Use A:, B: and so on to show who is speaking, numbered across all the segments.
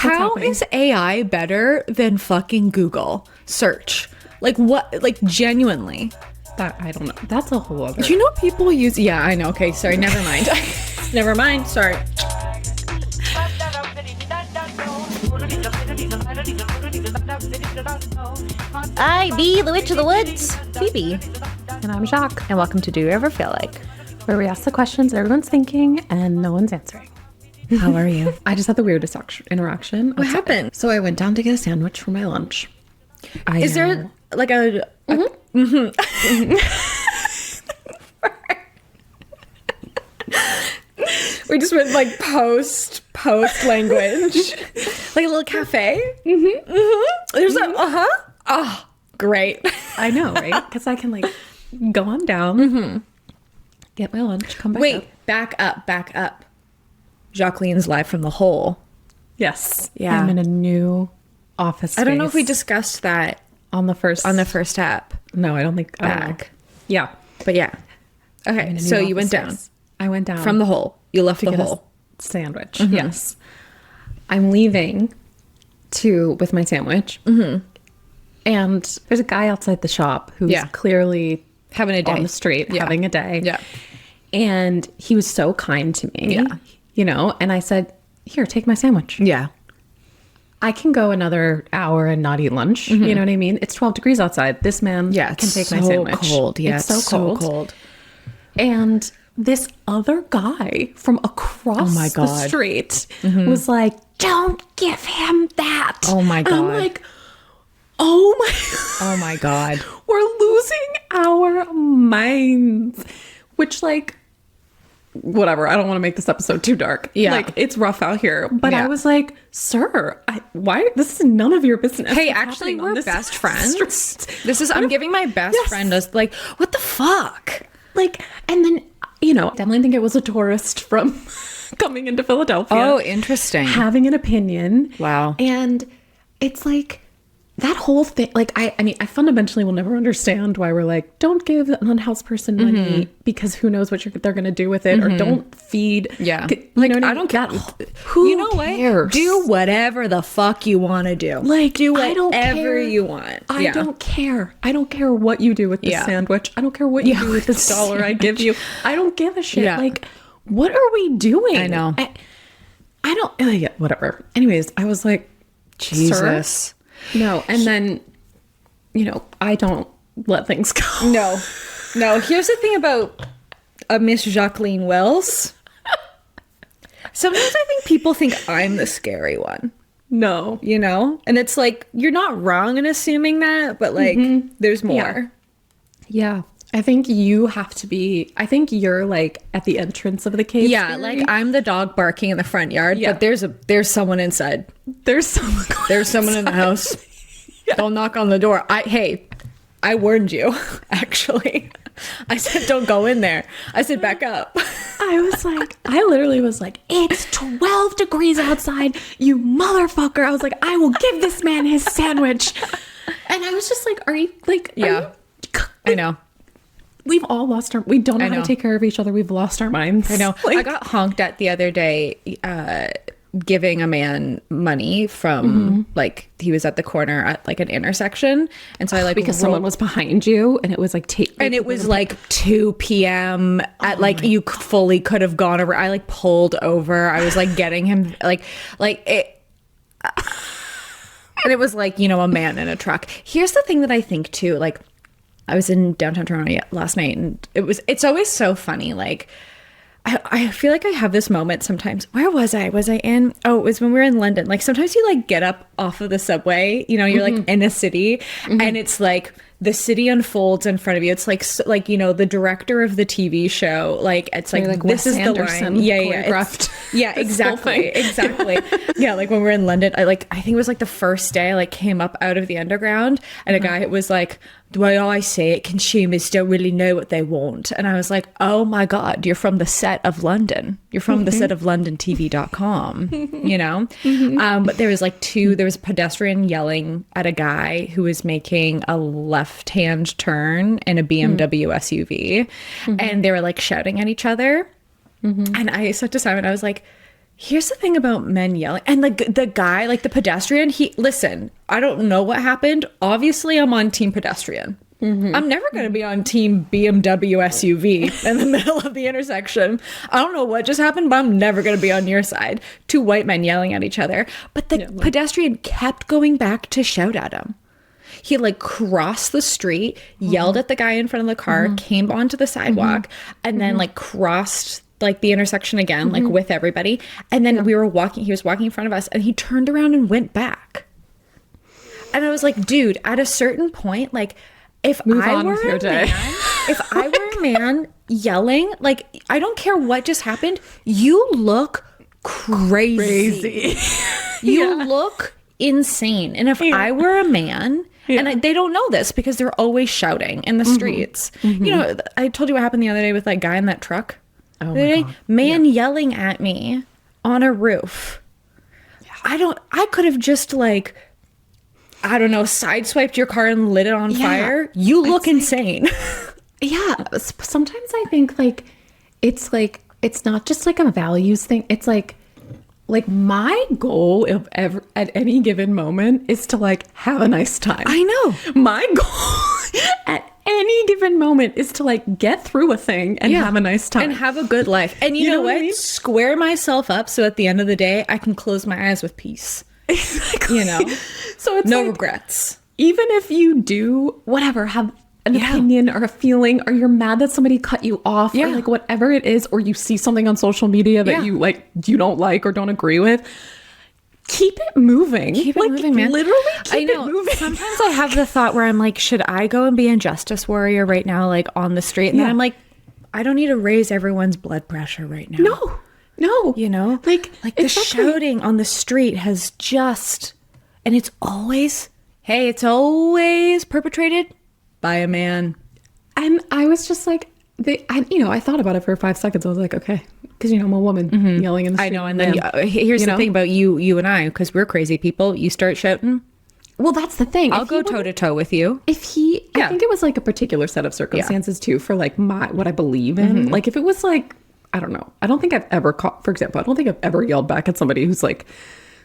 A: How
B: happening?
A: is AI better than fucking Google search? Like what? Like genuinely.
B: That I don't know. That's a whole other.
A: Do you know what people use? Yeah, I know. Okay, sorry. Never mind. Never mind. Sorry.
C: I be the Witch of the Woods, Phoebe.
B: And I'm Jacques,
C: And welcome to Do You Ever Feel Like?
B: where we ask the questions everyone's thinking and no one's answering.
A: How are you?
B: I just had the weirdest interaction.
A: What happened?
B: So I went down to get a sandwich for my lunch.
A: Is there like a we just went like post language, like a little cafe. There's a oh, great.
B: I know, right? Because I can like go on down, get my lunch, come back up.
A: Wait, back up. Jacqueline's live from the hole.
B: Yes.
A: Yeah.
B: I'm in a new office space.
A: I don't know if we discussed that
B: on the first
A: app.
B: No, I don't think I don't know.
A: Back.
B: Yeah.
A: But yeah.
B: I'm in
A: Okay,
B: a
A: so
B: new
A: you went
B: office
A: down
B: space. I went down
A: from the hole. You left
B: to
A: the
B: get
A: hole.
B: a sandwich. Yes. I'm leaving with my sandwich. And there's a guy outside the shop who's
A: Yeah.
B: clearly
A: Having a day
B: on the street
A: Yeah.
B: having a day.
A: Yeah.
B: And he was so kind to me.
A: Yeah.
B: You know, and I said, "Here, take my sandwich.
A: Yeah.
B: I can go another hour and not eat lunch." You know what I mean? It's 12 degrees outside. This man
A: Yeah.
B: can
A: It's
B: take my
A: so
B: sandwich.
A: cold. Yeah.
B: It's so cold. And this other guy from across
A: Oh my
B: the
A: God.
B: street was like, "Don't give him that."
A: Oh my
B: And I'm
A: God.
B: like, oh my
A: Oh my God.
B: we're losing our minds. Which, like, whatever. I don't want to make this episode too dark.
A: Yeah.
B: Like, it's rough out here. But
A: Yeah.
B: I was like, "Sir, why? This is none of your business."
A: Hey,
B: what's
A: actually,
B: happening on
A: we're
B: this
A: best friends.
B: street."
A: This is, I'm giving my best
B: Yes.
A: friend a, like, what the fuck?
B: Like, and then, you know, definitely think it was a tourist from coming into Philadelphia.
A: Oh, interesting.
B: Having an opinion.
A: Wow.
B: And it's like that whole thing. Like, I mean, I fundamentally will never understand why we're like, don't give an unhoused person money because who knows what they're going to do with it, or don't feed.
A: Yeah.
B: You
A: Like,
B: know what
A: I don't
B: mean?
A: care.
B: Who
A: You know
B: cares?
A: what? Do whatever the fuck you want to do.
B: Like,
A: do
B: I don't
A: whatever
B: care.
A: you want.
B: I don't care. I don't care what you do with this
A: Yeah.
B: sandwich. I don't care what you do with this dollar I give you. I don't give a shit.
A: Yeah.
B: Like, what are we doing?
A: I know.
B: I don't. Yeah, whatever. Anyways, I was like,
A: Jesus.
B: "Sir?" No, and then, you know, I don't let things go.
A: No. No, here's the thing about Miss Jacqueline Wells. Sometimes I think people think I'm the scary one,
B: No.
A: you know? And it's like, you're not wrong in assuming that, but like, there's more.
B: Yeah. I think you have to be. I think you're like at the entrance of the cave.
A: Yeah,
B: theory.
A: like I'm the dog barking in the front yard,
B: Yeah.
A: but there's someone inside.
B: there's someone.
A: There's someone in the house. Don't knock on the door. I warned you, actually. I said don't go in there. I said back up.
B: I literally was like, "It's 12 degrees outside, you motherfucker." I was like, "I will give this man his sandwich." And I was just like, "Are you like, are
A: Yeah.
B: you-
A: I know.
B: We've all lost we don't know
A: I
B: how
A: know.
B: to take care of each other. We've lost our minds."
A: I know.
B: Like,
A: I got honked at the other day giving a man money from like he was at the corner at like an intersection, and so I like
B: because someone was behind you and it was like
A: and it was like 2 p.m. at like you fully could have gone over. I like pulled over. I was like getting him like it. And it was like, you know, a man in a truck. Here's the thing that I think too, like I was in downtown Toronto last night, and it's always so funny. Like I feel like I have this moment sometimes. Where was I? Was I in? Oh, it was when we were in London. Like sometimes you like get up off of the subway, you know, you're like in a city and it's like the city unfolds in front of you. It's like, you know, the director of the TV show, like it's like,
B: like
A: this
B: Wes
A: is
B: Anderson
A: the line. Yeah.
B: choreographed
A: Yeah,
B: this whole
A: exactly.
B: thing.
A: Exactly. Yeah. Like when we were in London, I think it was like the first day I like came up out of the underground and a guy was like, "The way I see it, consumers don't really know what they want." And I was like, oh my God, you're from the set of London. You're from the set of LondonTV.com, you know? But there was a pedestrian yelling at a guy who was making a left-hand turn in a BMW SUV. And they were like shouting at each other. And I said to Simon, I was like, Here's the thing about men yelling, and like the guy, like the pedestrian, listen, I don't know what happened. Obviously, I'm on team pedestrian. I'm never going to be on team BMW SUV in the middle of the intersection. I don't know what just happened, but I'm never going to be on your side. Two white men yelling at each other. But the pedestrian kept going back to shout at him. He like crossed the street, yelled at the guy in front of the car, came onto the sidewalk, and then like crossed like the intersection again, like with everybody. And then he was walking in front of us, and he turned around and went back. And I was like, dude, at a certain point, like, if I were a man yelling, like, I don't care what just happened, you look crazy. You look insane. And if I were a man, and they don't know this because they're always shouting in the streets. You know, I told you what happened the other day with that guy in that truck.
B: Oh my God.
A: Man yelling at me on a roof. I could have just like, I don't know, sideswiped your car and lit it on fire. You look insane.
B: Yeah. Sometimes I think like it's not just like a values thing. It's like my goal of ever at any given moment is to like have a nice time.
A: I know.
B: My goal at any given moment is to like get through a thing and have a nice time
A: and have a good life. And you know what? I mean? Square myself up so at the end of the day I can close my eyes with peace.
B: Exactly.
A: You know?
B: So it's
A: no
B: like,
A: regrets.
B: Even if you do whatever, have an opinion or a feeling, or you're mad that somebody cut you off, or like whatever it is, or you see something on social media that you don't like or don't agree with, keep it moving.
A: Keep it moving, man.
B: Literally keep it moving.
A: Sometimes I have the thought where I'm like, should I go and be a justice warrior right now, like on the street? And then I'm like, I don't need to raise everyone's blood pressure right now.
B: No.
A: You know? Like the shouting on the street has just, and it's always perpetrated by a man.
B: And I was just like, I thought about it for 5 seconds. I was like, okay, because I'm a woman yelling in the street.
A: I know, and then here's the thing about you and I, because we're crazy people. You start shouting.
B: Well, that's the thing.
A: I'll go toe to toe with you.
B: I think it was like a particular set of circumstances too for like what I believe in. Like if it was like, I don't know. I don't think I've ever for example, I don't think I've ever yelled back at somebody who's like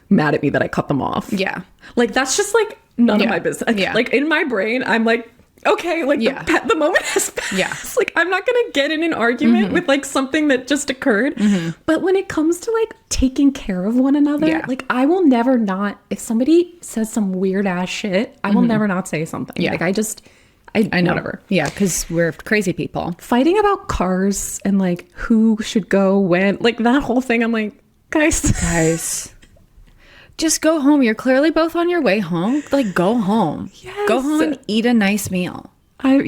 B: mad at me that I cut them off.
A: Yeah.
B: Like that's just like none of my business.
A: Yeah.
B: Like in my brain, I'm like, okay, like the moment has passed.
A: Yeah.
B: Like I'm not going to get in an argument with like something that just occurred. But when it comes to like taking care of one another, like I will never not, if somebody says some weird ass shit, I will never not say something.
A: Yeah.
B: Like I know. Whatever.
A: Yeah, because we're crazy people.
B: Fighting about cars and like who should go when, like that whole thing. I'm like, guys, just go home. You're clearly both on your way home. Like, go home. Yes.
A: Go home and eat a nice meal.
B: I don't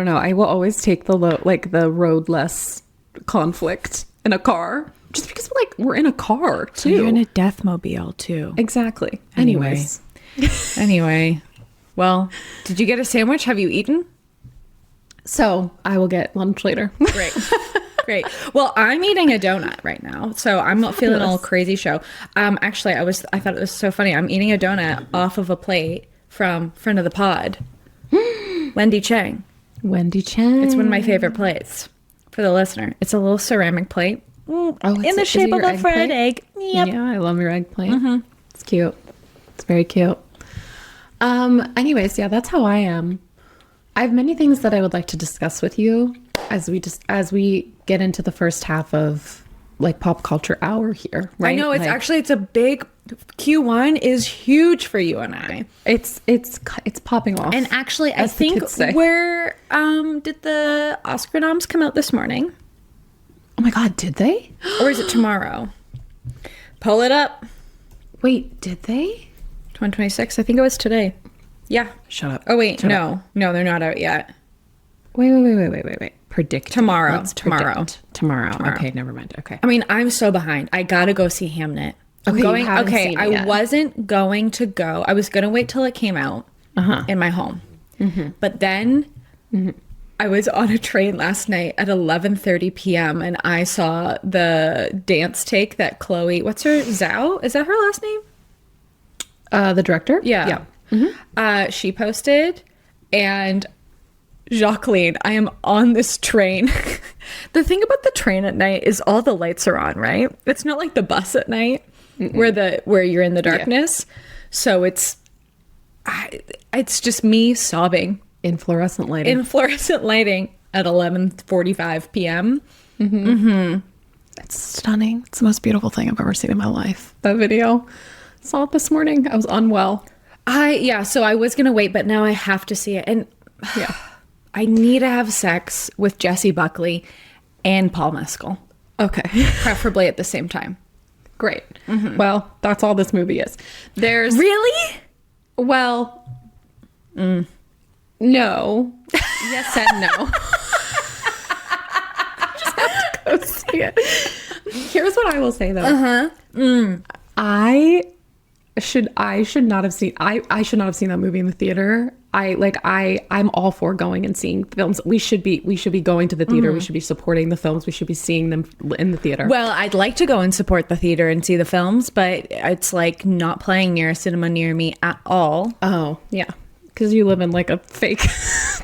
B: know. I will always take the road less conflict in a car, just because we're in a car too.
A: You're in a deathmobile too.
B: Exactly.
A: Anyway, well, did you get a sandwich? Have you eaten?
B: So I will get lunch later.
A: Great. Well, I'm eating a donut right now, so I'm not feeling all crazy show. Actually, I thought it was so funny. I'm eating a donut off of a plate from friend of the pod, Wendy Chang.
B: Wendy Chang.
A: It's one of my favorite plates for the listener. It's a little ceramic plate. In the shape of a fried egg. Yep.
B: Yeah, I love your eggplant. It's cute. It's very cute. Anyways, yeah, that's how I am. I have many things that I would like to discuss with you as we get into the first half of like pop culture hour here. Right?
A: I know it's a big Q1 is huge for you and I.
B: It's popping off.
A: And actually, I think where did the Oscar noms come out this morning?
B: Oh my God, did they?
A: Or is it tomorrow? Pull it up.
B: Wait, did they?
A: 2026. I think it was today. Yeah.
B: Shut up.
A: Oh wait, no, they're not out yet.
B: Wait. Predict
A: tomorrow.
B: Tomorrow. Okay, never mind. Okay.
A: I mean, I'm so behind. I gotta go see Hamnet. I wasn't going to go. I was gonna wait till it came out in my home. But then I was on a train last night at 11:30 p.m. and I saw the dance take that Chloe, what's her, Zhao? Is that her last name?
B: The director?
A: Yeah. She posted, and Jacqueline, I am on this train. The thing about the train at night is all the lights are on, right? It's not like the bus at night where you're in the darkness. So it's just me sobbing
B: In fluorescent lighting.
A: in fluorescent lighting at 11:45 p.m.
B: It's stunning. It's the most beautiful thing I've ever seen in my life. That video. Saw it this morning. I was unwell.
A: So I was gonna wait, but now I have to see it. And
B: Yeah.
A: I need to have sex with Jessie Buckley and Paul Mescal,
B: Okay.
A: preferably at the same time.
B: Great. Well, that's all this movie is. There's
A: Really?
B: well, no. Yes and no. Just have to go see it. Here's what I will say though. I should not have seen that movie in the theater. I'm all for going and seeing films. We should be going to the theater. We should be supporting the films. We should be seeing them in the theater.
A: Well, I'd like to go and support the theater and see the films, but it's like not playing near a cinema near me at all.
B: Oh, yeah. Because you live in like a fake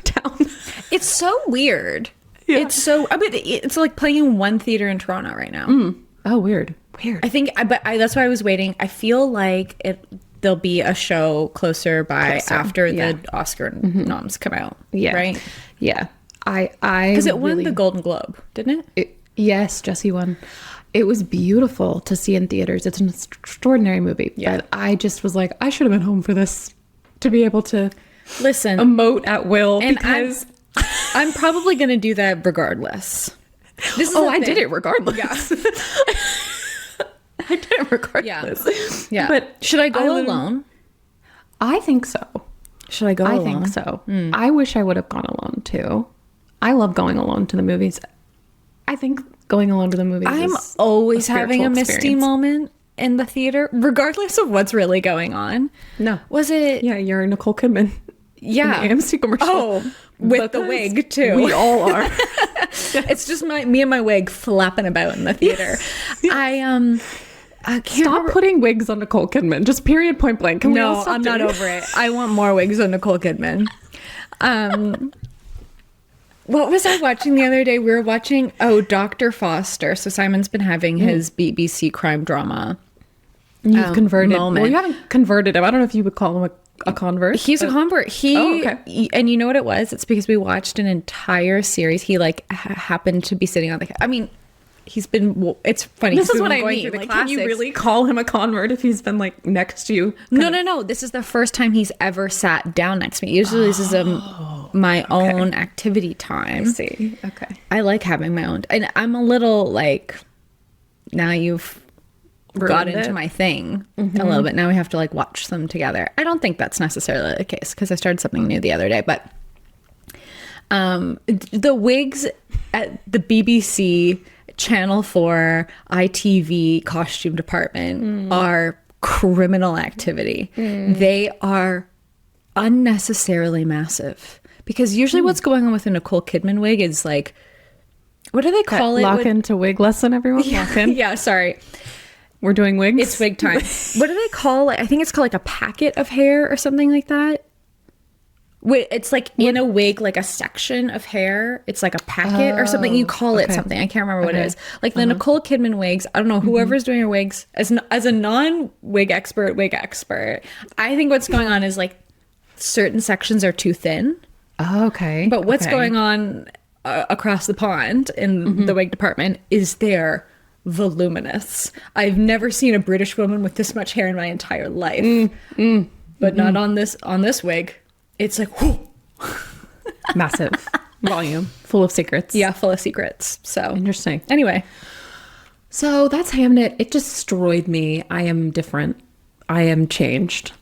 B: town.
A: It's so weird.
B: Yeah.
A: It's like playing in one theater in Toronto right now.
B: Oh, weird.
A: I think, that's why I was waiting. I feel like there'll be a show closer by after the Oscar noms come out.
B: Yeah.
A: Right?
B: Yeah. I
A: Because it won
B: really-
A: the Golden Globe, didn't it?
B: Yes, Jessie won. It was beautiful to see in theaters. It's an extraordinary movie.
A: Yeah.
B: But I just was like, I should have been home for this to be able to
A: Listen,
B: emote at will.
A: and
B: Because
A: I'm probably going to do that regardless. This is
B: I did it regardless.
A: Yeah.
B: I did it regardless.
A: Yeah.
B: But
A: should I go
B: live-
A: alone?
B: I think so.
A: Should I go
B: I
A: alone?
B: think so. I wish I would have gone alone too. I love going alone to the movies. I think going alone to the movies
A: I'm
B: is
A: always
B: a
A: having a
B: spiritual
A: misty
B: experience.
A: moment in the theater, regardless of what's really going on.
B: No.
A: Was it?
B: Yeah, you're Nicole Kidman.
A: Yeah.
B: In the AMC commercial.
A: Oh, with the
B: Because
A: wig too.
B: We all are.
A: It's just me and my wig flapping about in the theater. I can't
B: Stop
A: remember.
B: putting wigs on Nicole Kidman. Just period, point blank. Can we all
A: No,
B: stop
A: I'm not
B: doing
A: over it. I want more wigs on Nicole Kidman. What was I watching the other day? We were watching Dr. Foster. So Simon's been having his BBC crime drama.
B: You've converted.
A: moment.
B: Well, you haven't converted him. I don't know if you would call him a convert.
A: He's a convert. And you know what it was? It's because we watched an entire series. He happened to be sitting on the. I mean, he's been. It's funny.
B: This
A: he's
B: is
A: been
B: what I
A: going
B: mean.
A: through the
B: Like, can you
A: classics.
B: really call him a convert if he's been like next to you?
A: No. This is the first time he's ever sat down next to me. Usually, this is my own activity time.
B: See. Okay.
A: I like having my own, and I'm a little like. Now you've got
B: Ruined
A: into
B: it.
A: my thing a little bit. Now we have to like watch them together. I don't think that's necessarily the case because I started something new the other day, but the wigs at the BBC Channel 4 ITV costume department are criminal activity. They are unnecessarily massive because usually what's going on with a Nicole Kidman wig is like, what do they call it?
B: Lock
A: When-
B: into wig lesson, everyone. Lock in.
A: Yeah, sorry.
B: We're doing wigs.
A: It's wig time. What do they call it? I think it's called like a packet of hair or something like that. It's like in a wig, like a section of hair. It's like a packet or something. You call it
B: okay.
A: something. I can't remember what it is. Like the Nicole Kidman wigs. I don't know. Whoever's doing your wigs, as a non-wig expert, I think what's going on is like certain sections are too thin.
B: Oh, okay.
A: But what's
B: Okay.
A: going on across the pond in the wig department is they're voluminous. I've never seen a British woman with this much hair in my entire life. But not on this wig. It's like, whoo,
B: Massive volume, full of secrets.
A: yeah, full of secrets. So
B: Interesting.
A: anyway,
B: So that's Hamnet. It destroyed me. I am different. I am changed.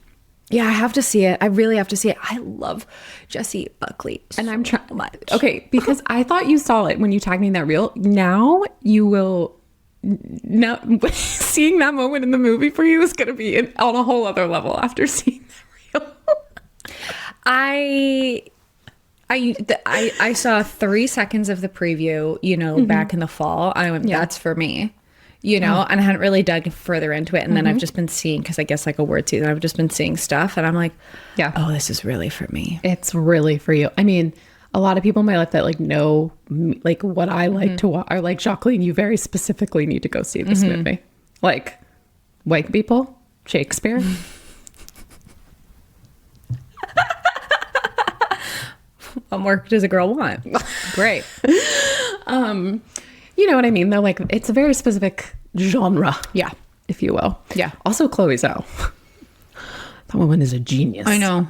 A: yeah, I have to see it. I really have to see it. I love Jessie Buckley,
B: And I'm trying.
A: so much.
B: Okay, because I thought you saw it when you tagged me in that reel. Now you will. Now seeing that moment in the movie for you is going to be on a whole other level after seeing that reel.
A: I saw 3 seconds of the preview, back in the fall. I went, that's for me, and I hadn't really dug further into it. And then I've just been seeing, because I guess like a word season, I've just been seeing stuff and I'm like,
B: Yeah.
A: oh, this is really for me.
B: It's really for you. I mean, a lot of people in my life that like know like what I like to watch are like, Jacqueline, you very specifically need to go see this movie. Like white people, Shakespeare.
A: What more does a girl want? Great.
B: You know what I mean? They're like, it's a very specific genre.
A: Yeah.
B: If you will.
A: Yeah.
B: Also Chloe Zhao. That woman is a genius.
A: I know.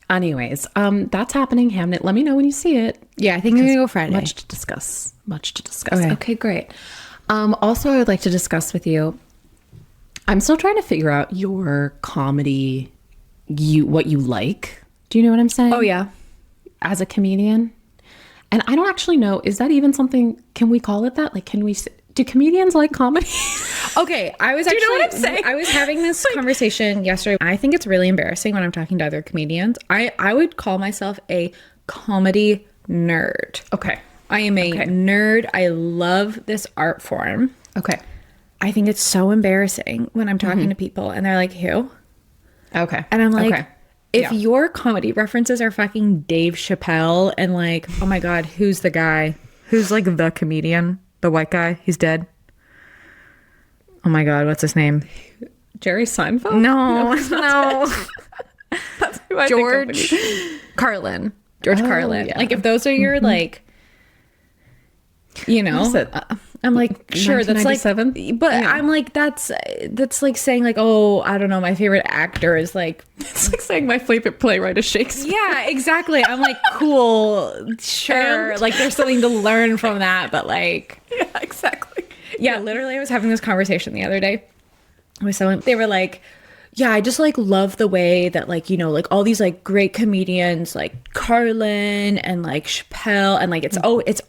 B: Anyways, that's happening, Hamnet. Let me know when you see it.
A: Yeah, I think I'm gonna go Friday.
B: Much to discuss. Much to discuss.
A: Okay.
B: Okay, great. Also, I would like to discuss with you. I'm still trying to figure out your comedy, what you like. Do you know what I'm saying?
A: Oh yeah.
B: As a comedian, and I don't actually know. Is that even something? Can we call it that? Like, do comedians like comedy?
A: Okay, I was actually,
B: you know what I'm saying?
A: I was having this conversation yesterday. I think it's really embarrassing when I'm talking to other comedians. I would call myself a comedy nerd.
B: Okay.
A: I am a nerd. I love this art form.
B: Okay.
A: I think it's so embarrassing when I'm talking to people and they're like, who?
B: Okay.
A: And I'm like,
B: okay.
A: if your comedy references are fucking Dave Chappelle and like, oh my God, who's the guy? Who's like the comedian? The white guy? He's dead. Oh my God, what's his name?
B: Jerry Seinfeld?
A: No.
B: That's who I
A: George Carlin. George Carlin.
B: yeah.
A: Like if those are your like, you know,
B: What is it?
A: I'm like, sure, that's like,
B: 1997?
A: but
B: Yeah.
A: I'm like, that's like saying like, oh, I don't know, my favorite actor is like,
B: It's like saying my favorite playwright is Shakespeare.
A: yeah, exactly. I'm like, cool, sure.
B: And-
A: Like there's something to learn from that, but like,
B: Yeah, exactly.
A: yeah, literally I was having this conversation the other day with someone. They were like, yeah, I just like love the way that like, you know, like all these like great comedians like Carlin and like Chappelle and like it's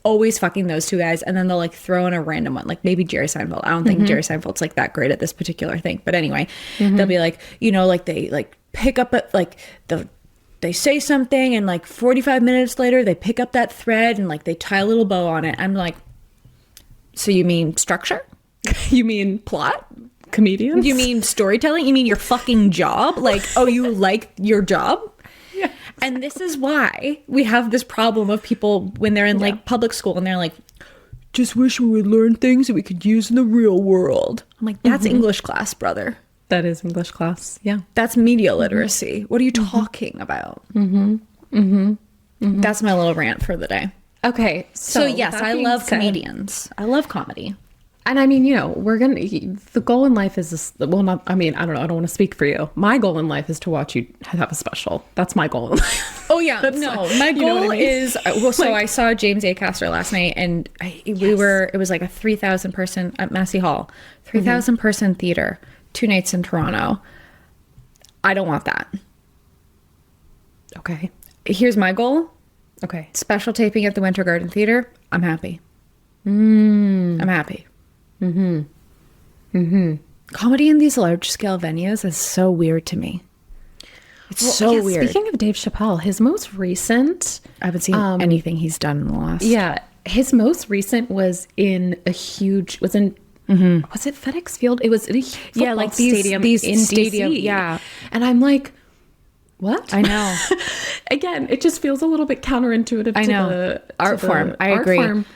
A: always fucking those two guys, and then they'll like throw in a random one like maybe Jerry Seinfeld. I don't think Jerry Seinfeld's like that great at this particular thing, but anyway, they'll be like, you know, like they like pick up at like they say something and like 45 minutes later they pick up that thread and like they tie a little bow on it. I'm like, so you mean structure?
B: You mean plot? Comedians?
A: You mean storytelling? You mean your fucking job? Like, oh, you like your job?
B: Yeah.
A: And this is why we have this problem of people when they're in like public school and they're like, just wish we would learn things that we could use in the real world. I'm like, that's English class, brother.
B: That is English class. Yeah.
A: That's media literacy. What are you talking about? That's my little rant for the day.
B: Okay.
A: So yes,
B: that
A: I
B: being
A: love
B: said-
A: comedians. I love comedy.
B: And I mean, you know, the goal in life is this, well, not, I mean, I don't know. I don't want to speak for you. My goal in life is to watch you have a special. That's my goal in life.
A: Oh yeah, no. My
B: you know
A: goal
B: what I mean?
A: is well. So I saw James Acaster last night, and we were. It was like a 3,000 person at Massey Hall, 3,000 person theater, 2 nights in Toronto. I don't want that.
B: Okay.
A: Here's my goal:
B: Okay.
A: special taping at the Winter Garden Theater. I'm happy. I'm happy. Comedy in these large scale venues is so weird to me. It's so
B: yeah,
A: weird.
B: Speaking of Dave Chappelle, his most recent,
A: I haven't seen anything he's done in the last.
B: yeah, his most recent was in a huge, was it FedEx Field? It was in a football
A: like these
B: stadium in
A: stadium,
B: DC.
A: yeah.
B: And I'm like, what?
A: I know.
B: Again, it just feels a little bit counterintuitive
A: I
B: to
A: know.
B: the
A: Art
B: to
A: form.
B: the
A: I
B: art
A: agree.
B: form,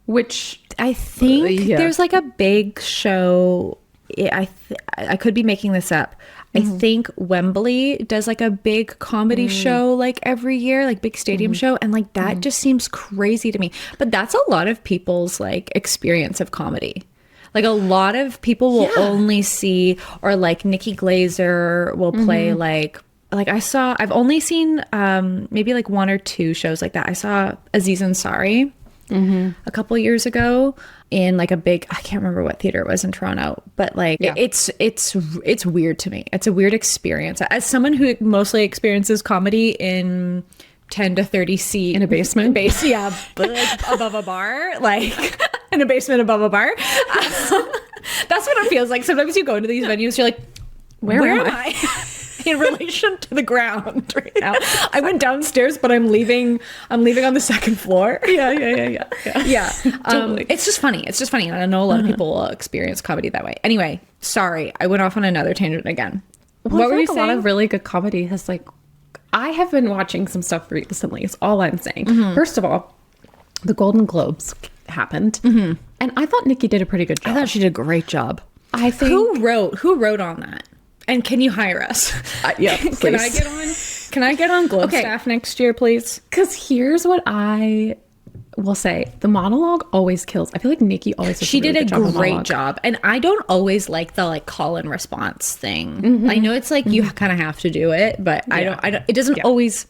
B: which
A: I think
B: yeah.
A: there's like a big show. I could be making this up. I think Wembley does like a big comedy show like every year, like big stadium show, and like that just seems crazy to me. But that's a lot of people's like experience of comedy. Like a lot of people will only see, or like Nikki Glazer will play like I've only seen maybe like 1 or 2 shows like that. I saw Aziz Ansari a couple years ago in like a big, I can't remember what theater it was in Toronto, but like it's weird to me. It's a weird experience. As someone who mostly experiences comedy in 10 to 30 seat
B: in a basement.
A: yeah, but like above a bar, like in a basement above a bar. That's what it feels like. Sometimes you go to these venues, you're like, where am I? In relation to the ground right now. I went downstairs, but I'm leaving on the 2nd floor. Yeah.
B: Totally.
A: It's just funny. And I know a lot of people will experience comedy that way. Anyway, sorry, I went off on another tangent again.
B: Well,
A: What were you
B: a lot
A: saying?
B: of really good comedy has like I have been watching some stuff recently, is all I'm saying.
A: Mm-hmm.
B: First of all, the Golden Globes happened. And I thought Nikki did a pretty good
A: I
B: job.
A: thought she did a great job.
B: I think...
A: Who wrote on that? And can you hire us?
B: Yeah,
A: Can I
B: please.
A: get on? Can I get on Globe
B: Okay.
A: staff next year, please?
B: Because here's what I will say. The monologue always kills. I feel like Nikki always does
A: She
B: really
A: did a
B: good job of
A: great
B: monologue.
A: job, and I don't always like the like call and response thing. I know it's like you kind of have to do it, but I don't. It doesn't always.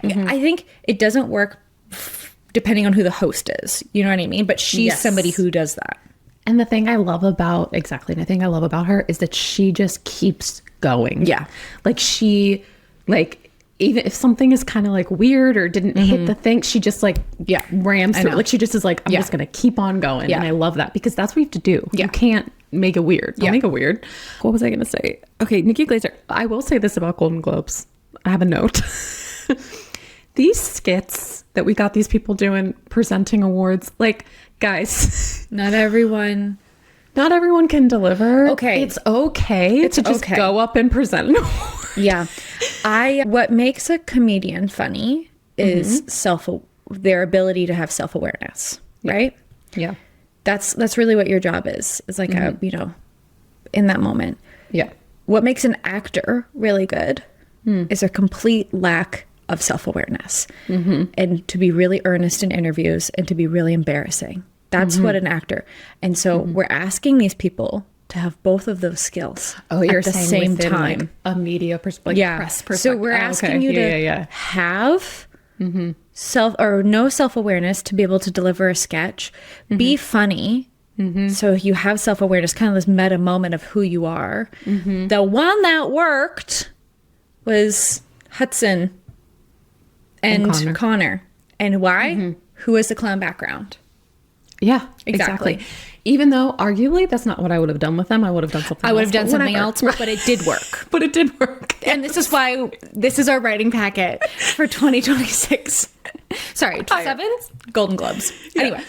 A: I think it doesn't work depending on who the host is. You know what I mean? But she's
B: Yes.
A: somebody who does that.
B: And the thing I love about her is that she just keeps going.
A: Yeah.
B: Like she, like, even if something is kind of like weird or didn't hit the thing, she just like rams
A: I
B: through.
A: know.
B: Like she just is like, I'm just gonna keep on going.
A: Yeah.
B: And I love that because that's what you have to do.
A: Yeah.
B: You can't make it weird. Don't
A: Yeah.
B: make it weird. What was I gonna say? Okay, Nikki Glazer. I will say this about Golden Globes. I have a note. These skits that we got these people doing presenting awards, like, guys,
A: Not everyone.
B: not everyone can deliver.
A: Okay.
B: It's okay to just
A: okay.
B: go up and present an award.
A: Yeah, what makes a comedian funny is their ability to have self-awareness, right?
B: Yeah.
A: That's really what your job is. It's like a, in that moment.
B: Yeah.
A: What makes an actor really good is a complete lack of self-awareness and to be really earnest in interviews and to be really embarrassing. That's what an actor. And so we're asking these people to have both of those skills
B: Oh, you're
A: at the
B: saying
A: same
B: within,
A: time.
B: like, a media perspective,
A: Yeah.
B: press perspective.
A: So we're
B: Oh,
A: asking
B: okay.
A: you to
B: Yeah.
A: have no self-awareness to be able to deliver a sketch, be funny. So you have self-awareness, kind of this meta moment of who you are. The one that worked was Hudson and Connor. And why? Who is the clown background?
B: Yeah,
A: Exactly.
B: exactly. Even though arguably that's not what I would have done with them. I would have done something
A: I would have
B: else,
A: done
B: but
A: something
B: whatever.
A: else, but it did work.
B: But it did work.
A: And this is why this is our writing packet for 2026. Sorry, 7 Golden Globes. Anyway,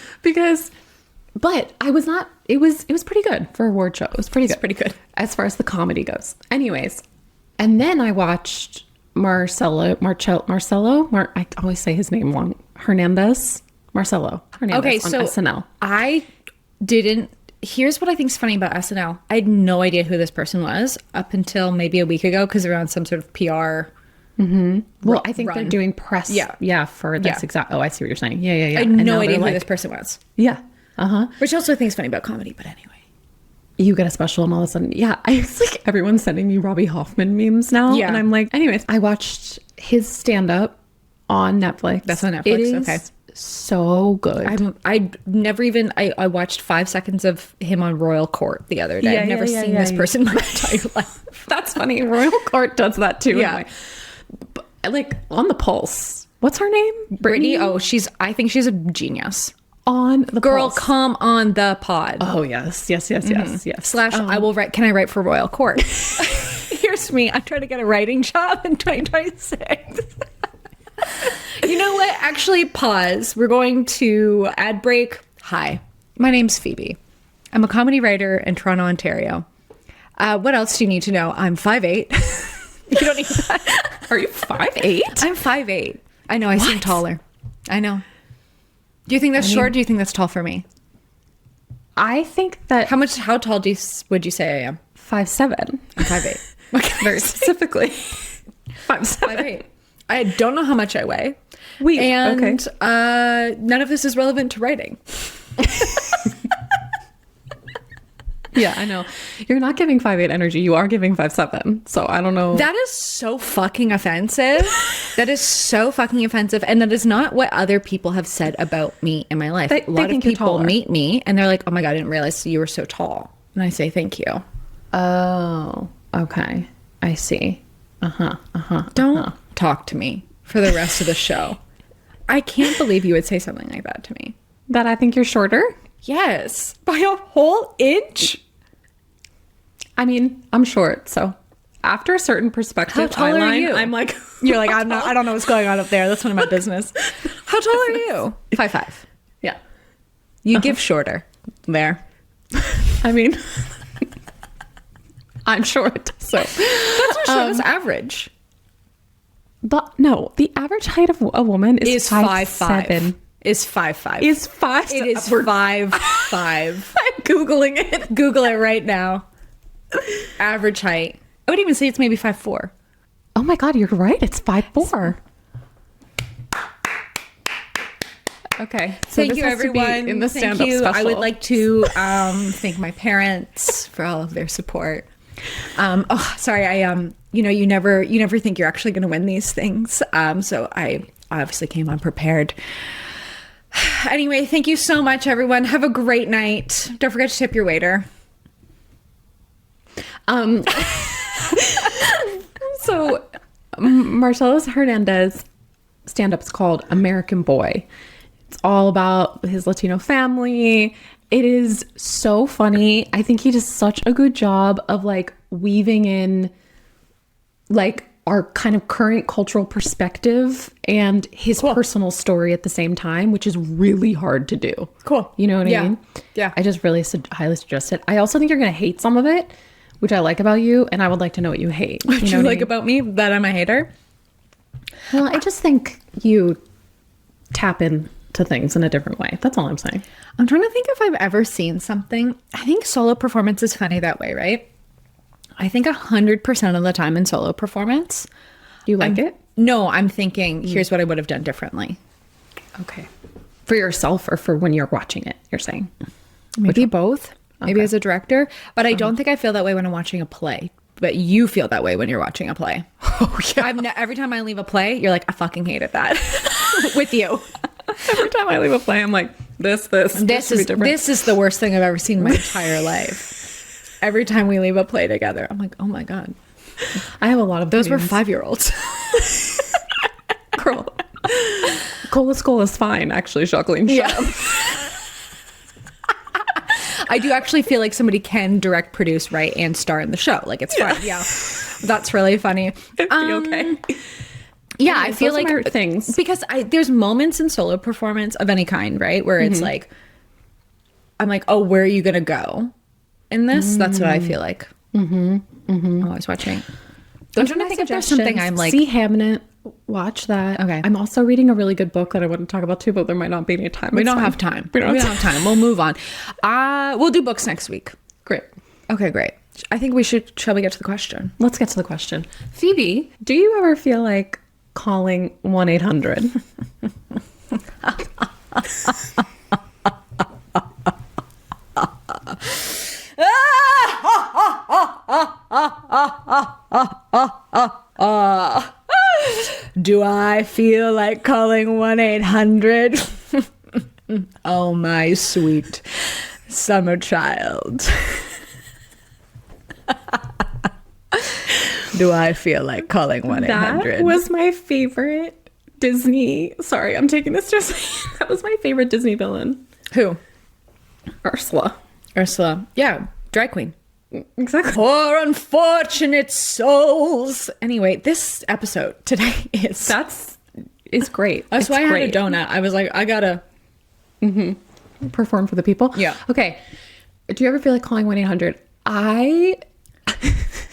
B: But I was not. It was pretty good for award show. It was pretty good.
A: pretty good.
B: As far as the comedy goes. Anyways, and then I watched Marcelo. I always say his name wrong. Marcelo Hernandez.
A: okay,
B: on
A: so
B: SNL.
A: I didn't. Here's what I think is funny about SNL. I had no idea who this person was up until maybe a week ago because they're on some sort of PR.
B: Well, I think they're
A: run.
B: doing press.
A: Yeah.
B: For that's
A: Yeah.
B: exact. Oh, I see what you're saying. Yeah.
A: I had
B: And
A: no
B: now
A: idea
B: they're
A: who this person was.
B: Yeah.
A: Which I also think is funny about comedy, but anyway.
B: You get a special and all of a sudden, it's like everyone's sending me Robbie Hoffman memes now.
A: Yeah.
B: And I'm like, anyways, I watched his stand-up on Netflix.
A: That's on Netflix,
B: It is
A: okay.
B: so good.
A: I never even I watched 5 seconds of him on Royal Court the other day.
B: Yeah,
A: I've never
B: yeah,
A: seen
B: yeah,
A: this
B: yeah.
A: person in my entire life.
B: That's funny. Royal Court does that too.
A: Yeah.
B: Anyway. But, like on the Pulse. What's her name?
A: Brittany, I think she's a genius.
B: On the
A: Girl,
B: Pulse.
A: come on the pod.
B: Oh yes.
A: Slash, I will write. Can I write for Royal Court? Here's me. I'm trying to get a writing job in 2026. You know what? Actually, pause. We're going to ad break. Hi, my name's Phoebe. I'm a comedy writer in Toronto, Ontario. What else do you need to know? I'm 5'8". You don't need that.
B: Are you 5'8"?
A: I'm 5'8". I know. I seem taller. I know. Do you think that's short? Or do you think that's tall for me?
B: I think that
A: How tall would you say I am?
B: 5'7".
A: I'm 5'8". Okay.
B: Very specifically. 5'7".
A: 5'8". I don't know how much I weigh.
B: Okay.
A: None of this is relevant to writing.
B: Yeah, I know. You're not giving 5'8" energy. You are giving 5'7". So I don't know.
A: That is so fucking offensive. That is so fucking offensive. And that is not what other people have said about me in my life.
B: They
A: A lot of
B: think you're
A: people
B: taller.
A: meet me and they're like, oh my God, I didn't realize you were so tall. And I say, thank you.
B: Oh, okay. I see.
A: Don't talk to me for the rest of the show. I can't believe you would say something like that to me.
B: That I think you're shorter?
A: Yes. By a whole inch?
B: I mean, I'm short, so after a certain perspective,
A: How tall are
B: eyeline,
A: you?
B: I'm like,
A: You're like, I don't know what's going on up there. That's none of my business. How tall are you? 5'5".
B: yeah.
A: You give shorter there.
B: I mean, I'm short, so
A: That's what shows average.
B: the average height of a woman is 5'7".
A: Is 5'5".
B: Is 5.
A: It is 5'5".
B: I'm Googling it.
A: Google it right now. Average height. I would even say it's maybe 5'4".
B: Oh my God, you're right. It's 5'4". Okay. So
A: Thank
B: this
A: you,
B: has to be
A: everyone.
B: in the
A: Thank
B: stand-up
A: you.
B: special.
A: I would like to thank my parents for all of their support. Sorry, you never think you're actually going to win these things. So I obviously came unprepared. Anyway, thank you so much, everyone. Have a great night. Don't forget to tip your waiter.
B: So Marcellus Hernandez stand-up's called American Boy. It's all about his Latino family. It is so funny. I think he does such a good job of like weaving in like our kind of current cultural perspective and his personal story at the same time, which is really hard to do.
A: Cool.
B: You know what I mean?
A: Yeah.
B: I just really highly suggest it. I also think you're going to hate some of it, which I like about you, and I would like to know what you hate.
A: What
B: you
A: you
B: know what I
A: like
B: mean?
A: about me? That I'm a hater?
B: Well, I just think you tap into things in a different way. That's all I'm saying.
A: I'm trying to think if I've ever seen something. I think solo performance is funny that way, right? I think 100% of the time in solo performance,
B: You like it?
A: no, I'm thinking, here's what I would have done differently.
B: Okay. For yourself or for when you're watching it, you're saying?
A: Maybe both. Maybe
B: Okay.
A: as a director. But I don't think I feel that way when I'm watching a play. But you feel that way when you're watching a play.
B: Oh, yeah.
A: Every time I leave a play, you're like, I fucking hated that. With you.
B: Every time I leave a play, I'm like, this should be different.
A: This is the worst thing I've ever seen in my entire life. Every time we leave a play together, I'm like, oh my God.
B: I have a lot of
A: Those were
B: opinions.
A: 5-year-olds.
B: Girl. Cola Skull is fine, actually, Jacqueline.
A: Yeah. I do actually feel like somebody can direct, produce, write, and star in the show. Like, it's fun. Yeah. That's really funny.
B: Okay.
A: Yeah, I feel
B: those are
A: like
B: my things.
A: because there's moments in solo performance of any kind, right? Where it's like, I'm like, oh, where are you going to go in this? That's what I feel like. I'm always watching. I'm trying to think if there's something I'm like,
B: See Hamnet, watch that.
A: Okay.
B: I'm also reading a really good book that I want to talk about too, but there might not be any time.
A: we
B: It's
A: don't
B: fine.
A: have time.
B: We don't have
A: have time. We'll move on. We'll do books next week.
B: Great.
A: Okay, great. I think shall we get to the question?
B: Let's get to the question. Phoebe, do you ever feel like calling 1-800?
A: Do I feel like calling 1-800? Oh, my sweet summer child. Do I feel like calling 1-800?
B: That was my favorite Disney. Sorry, I'm taking this seriously. That was my favorite Disney villain.
A: Who?
B: Ursula.
A: Ursula. Yeah, drag queen.
B: Exactly.
A: Poor unfortunate souls. Anyway, this episode today is...
B: Is great.
A: That's
B: It's
A: why I
B: great.
A: had a donut. I was like, I gotta...
B: Perform for the people.
A: Yeah.
B: Okay. Do you ever feel like calling 1-800?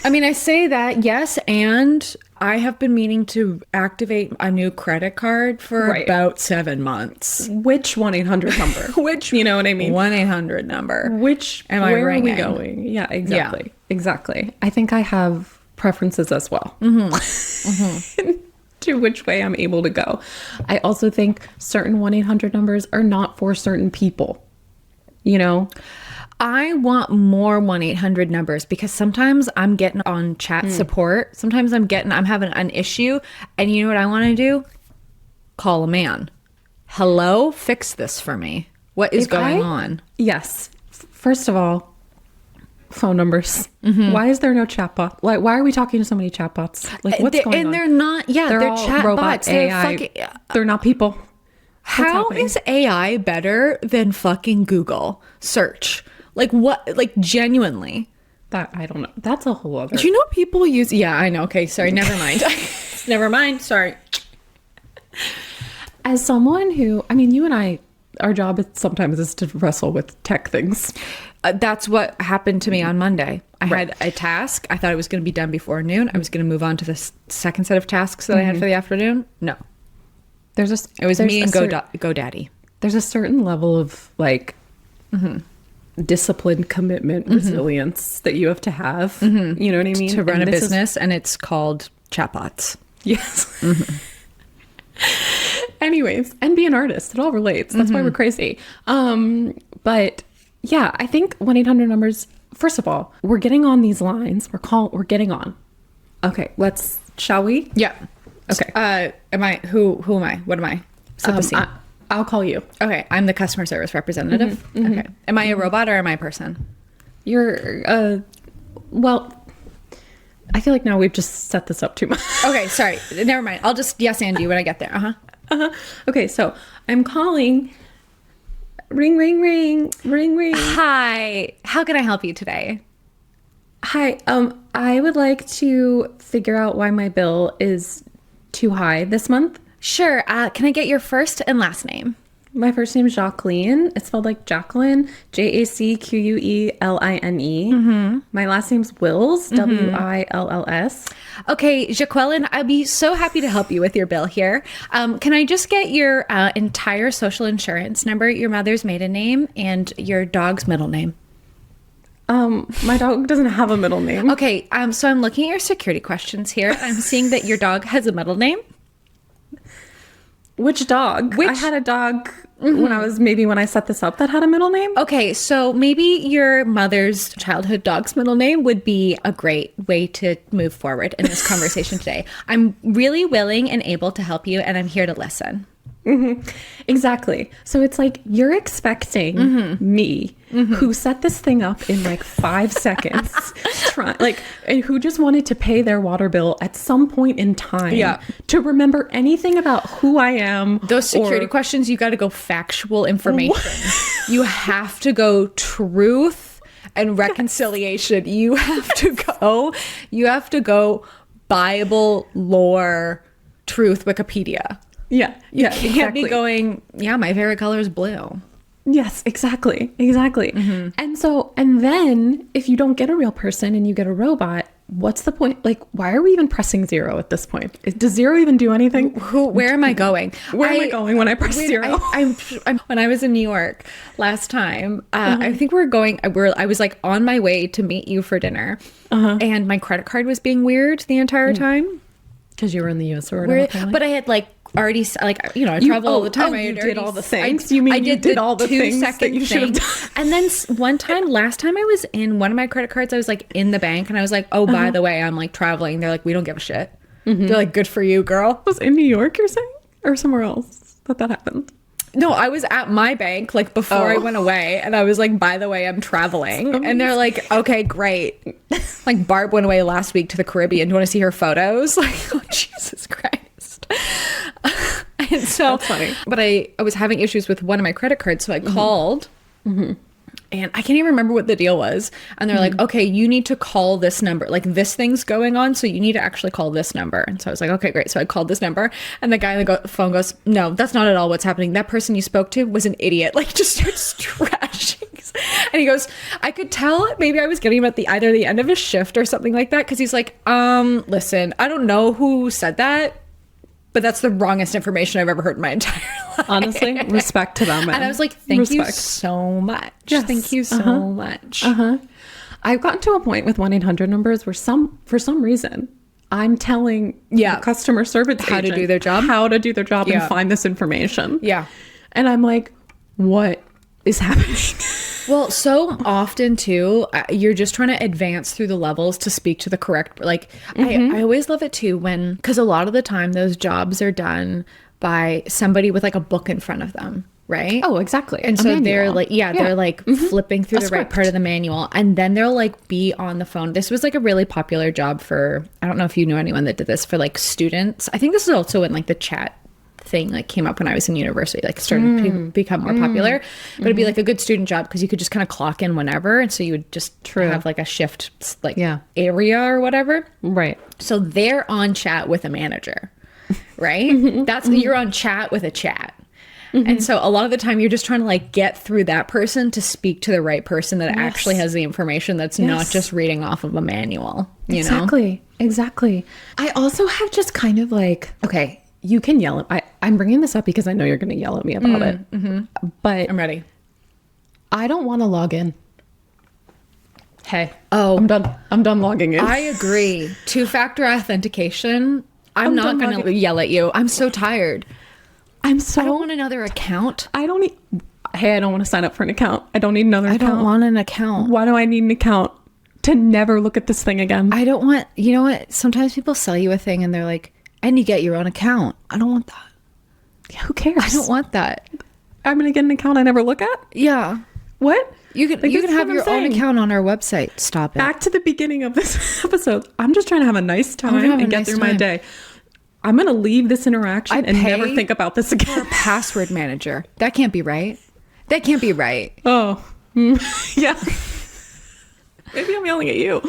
A: I mean, I say that, yes, and I have been meaning to activate a new credit card for
B: Right.
A: about 7 months.
B: Which 1-800 number?
A: Which,
B: you know what I mean?
A: 1-800 number.
B: Which
A: Am I
B: where are we
A: ringing?
B: going? Yeah, exactly. Exactly. I think I have preferences as well. To which way I'm able to go. I also think certain 1-800 numbers are not for certain people. You know?
A: I want more 1-800 numbers because sometimes I'm getting on chat support. Sometimes I'm having an issue. And you know what I want to do? Call a man. Hello? Fix this for me. What is going on?
B: Yes. First of all, phone numbers. Why is there no chatbot? Like, why are we talking to so many chatbots? Like, what's going on?
A: And they're not, they're
B: all
A: chat
B: robot
A: bots.
B: AI.
A: They're
B: They're not people.
A: How
B: happening?
A: is AI better than fucking Google search? Like what? Like genuinely.
B: That I don't know. That's a whole other.
A: Do you know people use? Yeah, I know. Okay, sorry. Never mind. Never mind. Sorry.
B: As someone who, I mean, you and I, our job sometimes is to wrestle with tech things.
A: That's what happened to me on Monday. I had a task. I thought it was going to be done before noon. I was going to move on to the second set of tasks that I had for the afternoon. No. It was me and GoDaddy.
B: There's a certain level of like discipline, commitment, resilience that you have to have. You know what I mean?
A: To run a business, and it's called chatbots.
B: Yes. Anyways, and be an artist. It all relates. That's why we're crazy. But yeah, I think 1-800 numbers, first of all, we're getting on these lines. We're getting on. Okay, shall we?
A: Yeah.
B: Okay.
A: Who am I? What am I? Set the scene.
B: I'll call you.
A: Okay, I'm the customer service representative. Okay. Am I a robot or am I a person?
B: You're, well, I feel like now we've just set this up too much.
A: Okay, sorry. Never mind. I'll just yes and you when I get there.
B: Okay, so I'm calling. Ring, ring, ring, ring, ring.
A: Hi. How can I help you today?
B: Hi. I would like to figure out why my bill is too high this month.
A: Sure. Can I get your first and last name?
B: My first name is Jacqueline. It's spelled like Jacqueline, Jacqueline. My last name's Wills, Wills.
A: Okay, Jacqueline, I'd be so happy to help you with your bill here. Can I just get your entire social insurance number, your mother's maiden name, and your dog's middle name?
B: My dog doesn't have a middle name.
A: Okay, so I'm looking at your security questions here. I'm seeing that your dog has a middle name.
B: Which dog? I had a dog when I set this up that had a middle name.
A: Okay, so maybe your mother's childhood dog's middle name would be a great way to move forward in this conversation today. I'm really willing and able to help you, and I'm here to listen.
B: Exactly. So it's like you're expecting me, who set this thing up in like 5 seconds, and who just wanted to pay their water bill at some point in time, to remember anything about who I am.
A: Those security questions, you got to go factual information. You have to go truth and reconciliation. You have to go Bible, lore, truth, Wikipedia.
B: Yeah.
A: You can't be going, my favorite color is blue.
B: Yes, exactly. And then if you don't get a real person and you get a robot, what's the point? Like, why are we even pressing 0 at this point? Does 0 even do anything?
A: Where am I going?
B: Where am I going when I press 0?
A: When I was in New York last time, I think I was like on my way to meet you for dinner, and my credit card was being weird the entire time.
B: Because you were in the US or whatever.
A: But I had already, I travel all the time.
B: You did all the things. You did all the things that you should have done.
A: And then last time I was in one of my credit cards, I was like in the bank and I was like, oh, by the way, I'm like traveling. They're like, we don't give a shit. They're like, good for you, girl.
B: Was in New York, you're saying? Or somewhere else that happened?
A: No, I was at my bank before I went away, and I was like, by the way, I'm traveling. And they're like, okay, great. Like Barb went away last week to the Caribbean. Do you want to see her photos? Like, oh, Jesus Christ. And so,
B: that's funny.
A: But I was having issues with one of my credit cards, so I called. And I can't even remember what the deal was. And they're like, okay, you need to call this number. Like, this thing's going on, so you need to actually call this number. And so I was like, okay, great. So I called this number. And the guy on the phone goes, no, that's not at all what's happening. That person you spoke to was an idiot. Like, just starts trashing. And he goes, I could tell maybe I was getting him at either the end of his shift or something like that. Because he's like, listen, I don't know who said that, but that's the wrongest information I've ever heard in my entire life.
B: Honestly, respect to them.
A: And I was like, thank you so much.
B: Yes.
A: Thank you so much.
B: I've gotten to a point with 1-800 numbers where for some reason, I'm telling the customer service
A: how to do their job
B: and find this information.
A: Yeah.
B: And I'm like, what is happening?
A: Well, so often too, you're just trying to advance through the levels to speak to the correct, I always love it too because a lot of the time those jobs are done by somebody with a book in front of them, right?
B: Oh, exactly.
A: And so they're flipping through the right part of the manual, and then they'll be on the phone. This was a really popular job for, I don't know if you knew anyone that did this for students. I think this is also when the chat thing came up when I was in university, started to become more popular. But it'd be a good student job because you could just kind of clock in whenever, and so you would just have a shift area or whatever.
B: Right.
A: So they're on chat with a manager, right? That's you're on chat with a chat. And so a lot of the time you're just trying to like get through that person to speak to the right person that actually has the information that's not just reading off of a manual, you know?
B: Exactly. I also have just kind of like, okay, you can yell at I'm bringing this up because I know you're going to yell at me about it. But
A: I'm ready.
B: I don't want to log in. Hey.
A: Oh.
B: I'm done logging in.
A: I agree. Two-factor authentication. I'm not
B: done
A: going to
B: logging-
A: yell at you. I'm so tired.
B: I'm
A: I
B: so
A: don't want another account.
B: I don't need Hey, I don't want to sign up for an account. I don't need another account.
A: I don't want an account.
B: Why do I need an account? To never look at this thing again.
A: I don't want, you know what? Sometimes people sell you a thing and they're like, and you get your own account. I don't want that.
B: Yeah, who cares?
A: I don't want that.
B: I'm going to get an account I never look at?
A: Yeah.
B: What?
A: You can
B: Like,
A: you
B: this
A: can
B: is
A: have
B: what I'm
A: your own
B: saying.
A: account on our website. Stop it.
B: Back to the beginning of this episode. I'm just trying to have a nice time
A: have a
B: and get
A: nice
B: through my
A: time.
B: day. I'm going to leave this interaction and never
A: pay
B: think about this again.
A: Password manager. That can't be right. That can't be right.
B: Oh, yeah. Maybe I'm yelling at you.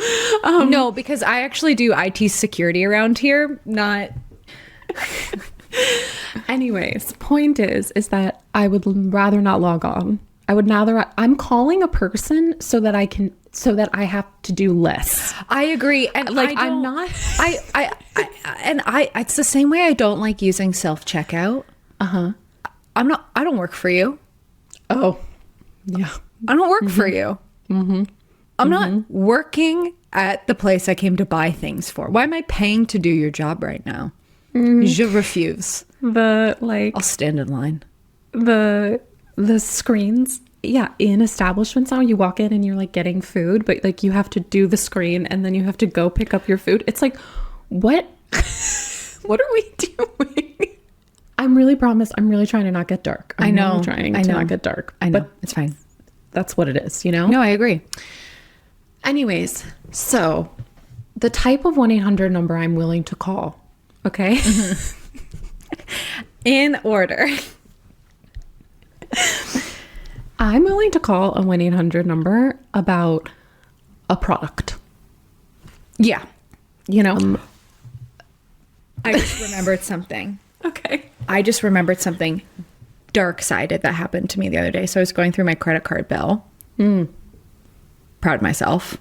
A: No, because I actually do IT security around here. Not.
B: Anyways, point is that I would rather not log on. I would rather. I'm calling a person so that I have to do less.
A: I agree, and
B: Like,
A: I
B: I'm
A: don't-
B: not-
A: It's the same way I don't like using self checkout. I'm not. I don't work for you.
B: Oh, yeah.
A: I don't work for you. I'm not working at the place I came to buy things for. Why am I paying to do your job right now? Je refuse. I'll stand in line.
B: The screens, yeah, in establishments now, you walk in and you're like getting food, but like you have to do the screen and then you have to go pick up your food. It's like, what? What are we doing? I'm really trying to not get dark. I'm really trying to not get dark.
A: I know.
B: But
A: It's fine.
B: that's what it is, you know?
A: No, I agree.
B: Anyways, so the type of 1-800 number I'm willing to call, okay?
A: In order.
B: I'm willing to call a 1-800 number about a product.
A: Yeah.
B: You know?
A: I just remembered something.
B: Okay.
A: I just remembered something dark-sided that happened to me the other day. So I was going through my credit card bill. Proud of myself.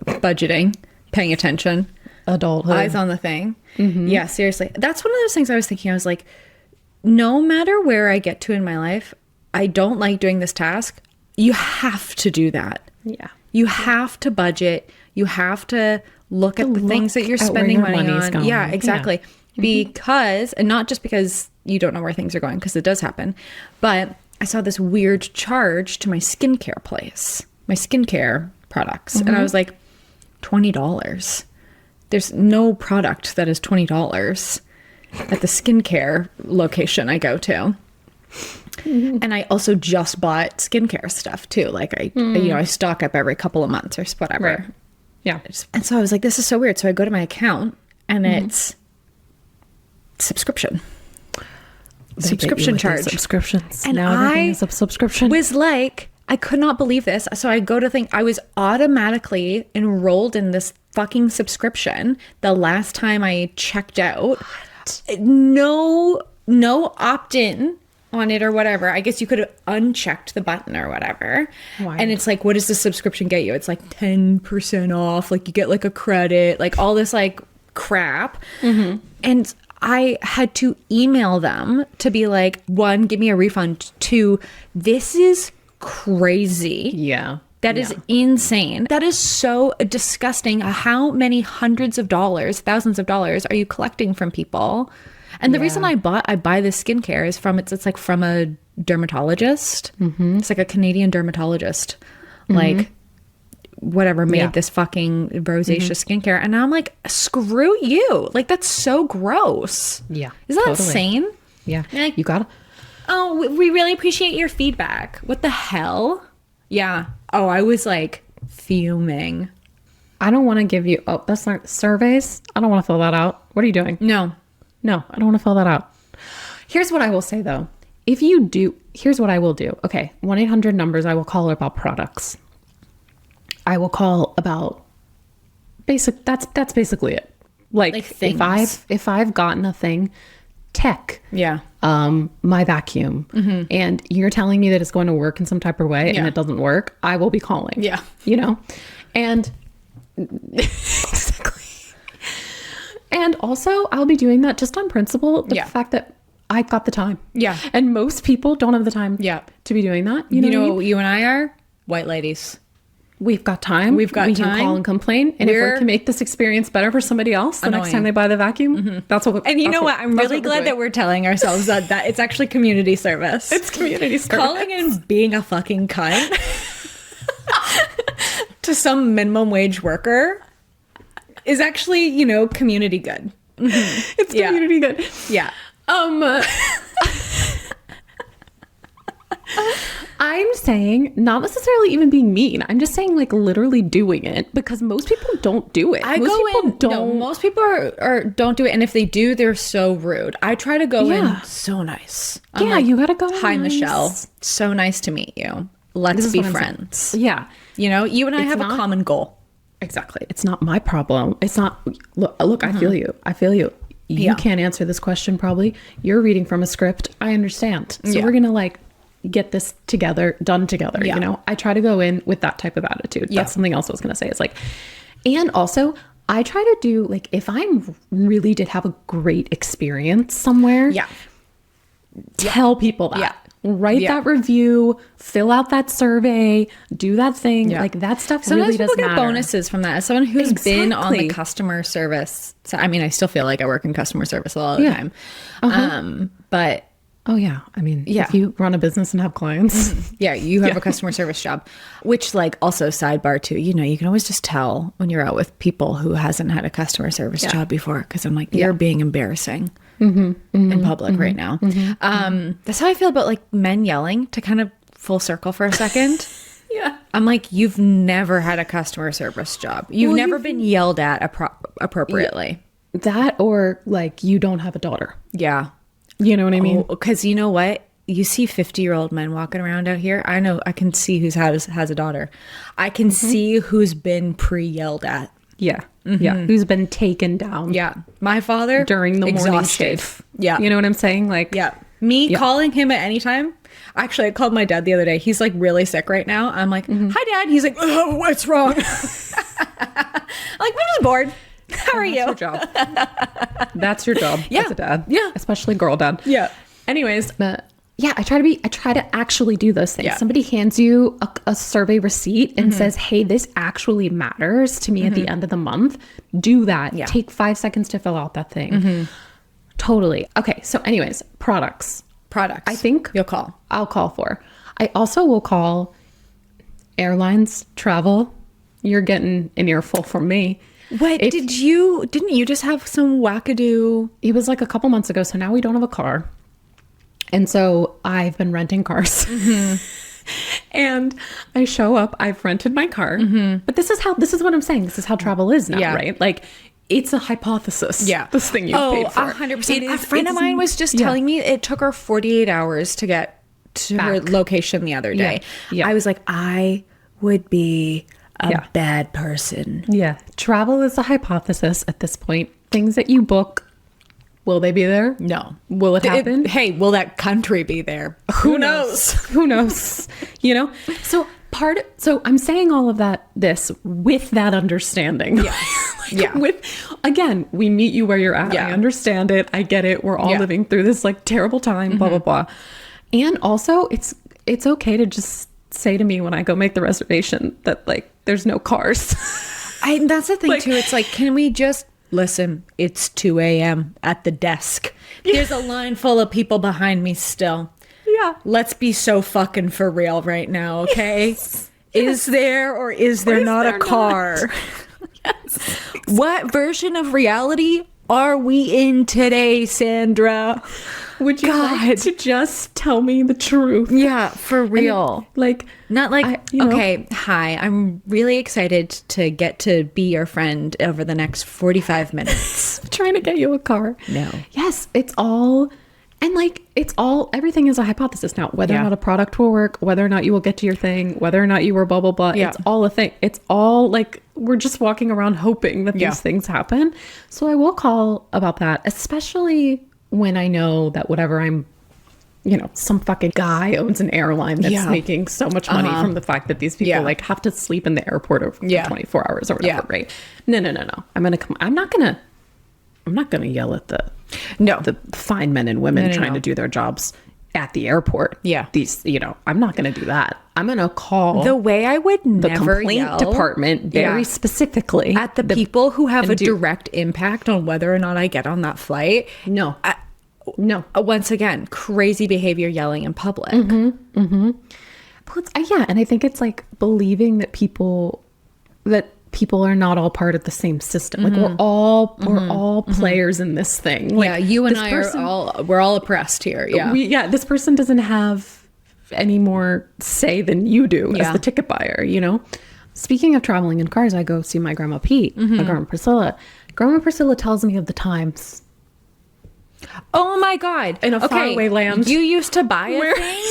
A: Budgeting. Paying attention.
B: Adulthood.
A: Eyes on the thing. Yeah, seriously. That's one of those things I was thinking. I was like, no matter where I get to in my life, I don't like doing this task. You have to do that.
B: Yeah.
A: You have to budget. You have to look at the things that you're
B: at where
A: spending
B: your
A: money
B: money's
A: on.
B: going.
A: Yeah,
B: Yeah.
A: exactly. Because, and not just because you don't know where things are going, because it does happen, but I saw this weird charge to my skincare place, my skincare products. And I was like, $20. There's no product that is $20 at the skincare location I go to. And I also just bought skincare stuff too. Like I stock up every couple of months or whatever.
B: Right. Yeah.
A: And so I was like, this is so weird. So I go to my account and it's subscription. Subscription charge.
B: Subscriptions.
A: And
B: now everything
A: I
B: is a subscription.
A: was like, I could not believe this. So I go to think I was automatically enrolled in this fucking subscription the last time I checked out. No opt-in on it or whatever. I guess you could have unchecked the button or whatever.
B: Why?
A: And it's like, what does the subscription get you? It's like 10% off. Like you get like a credit, like all this like crap. And I had to email them to be like, one, give me a refund. Two, this is crazy.
B: yeah.
A: That is insane. That is so disgusting. How many hundreds of dollars, thousands of dollars are you collecting from people? And the reason I buy this skincare is it's like from a dermatologist. It's like a Canadian dermatologist, like whatever made this fucking rosacea skincare. And now I'm like, screw you. Like that's so gross.
B: Yeah,
A: Isn't that
B: totally.
A: insane?
B: Yeah.
A: Like-
B: You got to.
A: Oh, we really appreciate your feedback. What the hell? Yeah. Oh, I was like fuming.
B: I don't want to give you. Oh, that's not surveys. I don't want to fill that out. What are you doing?
A: No.
B: No, I don't want to fill that out. Here's what I will say though. If you do, here's what I will do. Okay, 1-800 numbers. I will call about products. I will call about basic. That's basically it. Like
A: Like things.
B: if I've gotten a thing tech
A: Yeah.
B: my vacuum, and you're telling me that it's going to work in some type of way and it doesn't work, I will be calling.
A: Yeah.
B: You know? And exactly. And also, I'll be doing that just on principle. The fact that I've got the time.
A: Yeah.
B: And most people don't have the time to be doing that. You know, what I mean?
A: what you and I are? White ladies.
B: We've got time.
A: We've got
B: we
A: time.
B: can call and complain. And if we can make this experience better for somebody else the next time they buy the vacuum, that's what.
A: And you know what? I'm really glad that we're telling ourselves that it's actually community service.
B: It's community service.
A: Calling and being a fucking cunt to some minimum wage worker is actually, you know, community good.
B: It's community good.
A: Yeah.
B: I'm saying not necessarily even being mean. I'm just saying like literally doing it, because most people don't do it.
A: Most people are don't do it, and if they do, they're so rude. I try to go in so nice. I'm
B: Yeah, you gotta go.
A: Hi,
B: nice.
A: Michelle. So nice to meet you. Let's be friends.
B: Yeah.
A: You know, you and I have a
B: not-
A: common goal.
B: Exactly. It's not my problem. It's not. Look, I feel you. I feel you. You can't answer this question probably. You're reading from a script. I understand. So we're gonna like get this done together. You know, I try to go in with that type of attitude. That's something else I was gonna say. It's like, and also I try to do like, if I really did have a great experience somewhere, tell people that. Write that review, fill out that survey, do that thing. Like that stuff
A: Sometimes
B: really does
A: people get
B: matter.
A: bonuses from that. As someone who's been on the
B: Exactly.
A: customer service, so, I mean, I still feel like I work in customer service a lot of the time. But
B: Oh yeah. I mean, if you run a business and have clients.
A: yeah, you have a customer service job, which like also sidebar too, you know, you can always just tell when you're out with people who hasn't had a customer service job before. Cause I'm like, you're being embarrassing in public right now. That's how I feel about like men yelling, to kind of full circle for a second. I'm like, you've never had a customer service job. You've never been yelled at appropriately.
B: That, or like you don't have a daughter.
A: Yeah.
B: You know what I mean?
A: Because you know what? You see 50-year-old men walking around out here. I know, I can see who's has a daughter. I can see who's been pre-yelled at.
B: Yeah. Yeah. Who's been taken down.
A: Yeah. My father.
B: During the morning
A: exhausted.
B: shift.
A: Yeah.
B: You know what I'm saying? Like,
A: Yeah. Me calling him at any time. Actually, I called my dad the other day. He's like really sick right now. I'm like, hi, Dad. He's like, oh, what's wrong? I'm like, I'm just bored. How are you?
B: That's your job. That's your job as a dad.
A: Yeah.
B: Especially girl dad.
A: Yeah.
B: Anyways, yeah, I try to actually do those things.
A: Yeah.
B: Somebody hands you a survey receipt and says, hey, this actually matters to me at the end of the month. Do that.
A: Yeah.
B: Take 5 seconds to fill out that thing. Totally. Okay. So anyways, products. I think
A: you'll call.
B: I'll call for. I also will call airlines, travel. You're getting an earful from me.
A: What didn't you just have some wackadoo?
B: It was like a couple months ago. So now we don't have a car. And so I've been renting cars. And I show up, I've rented my car. But this is what I'm saying. This is how travel is now, right? Like, it's a hypothesis.
A: Yeah.
B: This thing you paid for.
A: 100%. A friend of mine was just telling me it took her 48 hours to get to her location the other day.
B: Yeah.
A: I was like, I would be a bad person.
B: Yeah. Travel is a hypothesis at this point. Things that you book, will they be there?
A: No.
B: Will it happen?
A: Hey, will that country be there? Who knows?
B: Who knows? You know? So I'm saying all of this with that understanding.
A: Yeah.
B: With, again, we meet you where you're at.
A: Yeah.
B: I understand it. I get it. We're all living through this like terrible time, blah, blah, blah. And also it's okay to just say to me when I go make the reservation that like, there's no cars.
A: That's the thing too. It's like, can we just listen? It's 2 a.m. at the desk. There's a line full of people behind me still.
B: Yeah.
A: Let's be so fucking for real right now, okay? Is there or is there not a car? What version of reality are we in today, Sandra?
B: Would you like to just tell me the truth?
A: Yeah, for real.
B: Like,
A: Not like,
B: you know.
A: okay, hi, I'm really excited to get to be your friend over the next 45 minutes.
B: trying to get you a car.
A: No.
B: Yes, it's all, and like, everything is a hypothesis now. Whether or not a product will work, whether or not you will get to your thing, whether or not you were blah, blah, blah.
A: Yeah.
B: It's all a thing. It's all like, we're just walking around hoping that these things happen. So I will call about that, especially when I know that whatever I'm, some fucking guy owns an airline that's
A: Yeah.
B: making so much money from the fact that these people
A: Yeah.
B: like have to sleep in the airport for
A: Yeah.
B: 24 hours or whatever,
A: Yeah.
B: right? No. I'm not gonna yell at the fine men and women
A: No.
B: trying to do their jobs at the airport.
A: Yeah.
B: I'm not gonna do that. I'm gonna call
A: The way I would
B: the
A: never
B: complaint
A: yell
B: department very
A: Yeah.
B: specifically
A: at the people who have a
B: and do-
A: direct impact on whether or not I get on that flight.
B: No. No.
A: Once again, crazy behavior yelling in public.
B: Well, yeah, and I think it's like believing that people are not all part of the same system. Like we're all players in this thing. Like,
A: Yeah, you and
B: this
A: I
B: person-
A: we're all oppressed here. Yeah.
B: this person doesn't have any more say than you do as
A: Yeah.
B: the ticket buyer, Speaking of traveling in cars, I go see my grandma Pete, my grandma Priscilla. Grandma Priscilla tells me of the times.
A: Oh my God.
B: In a faraway land.
A: You used to buy a thing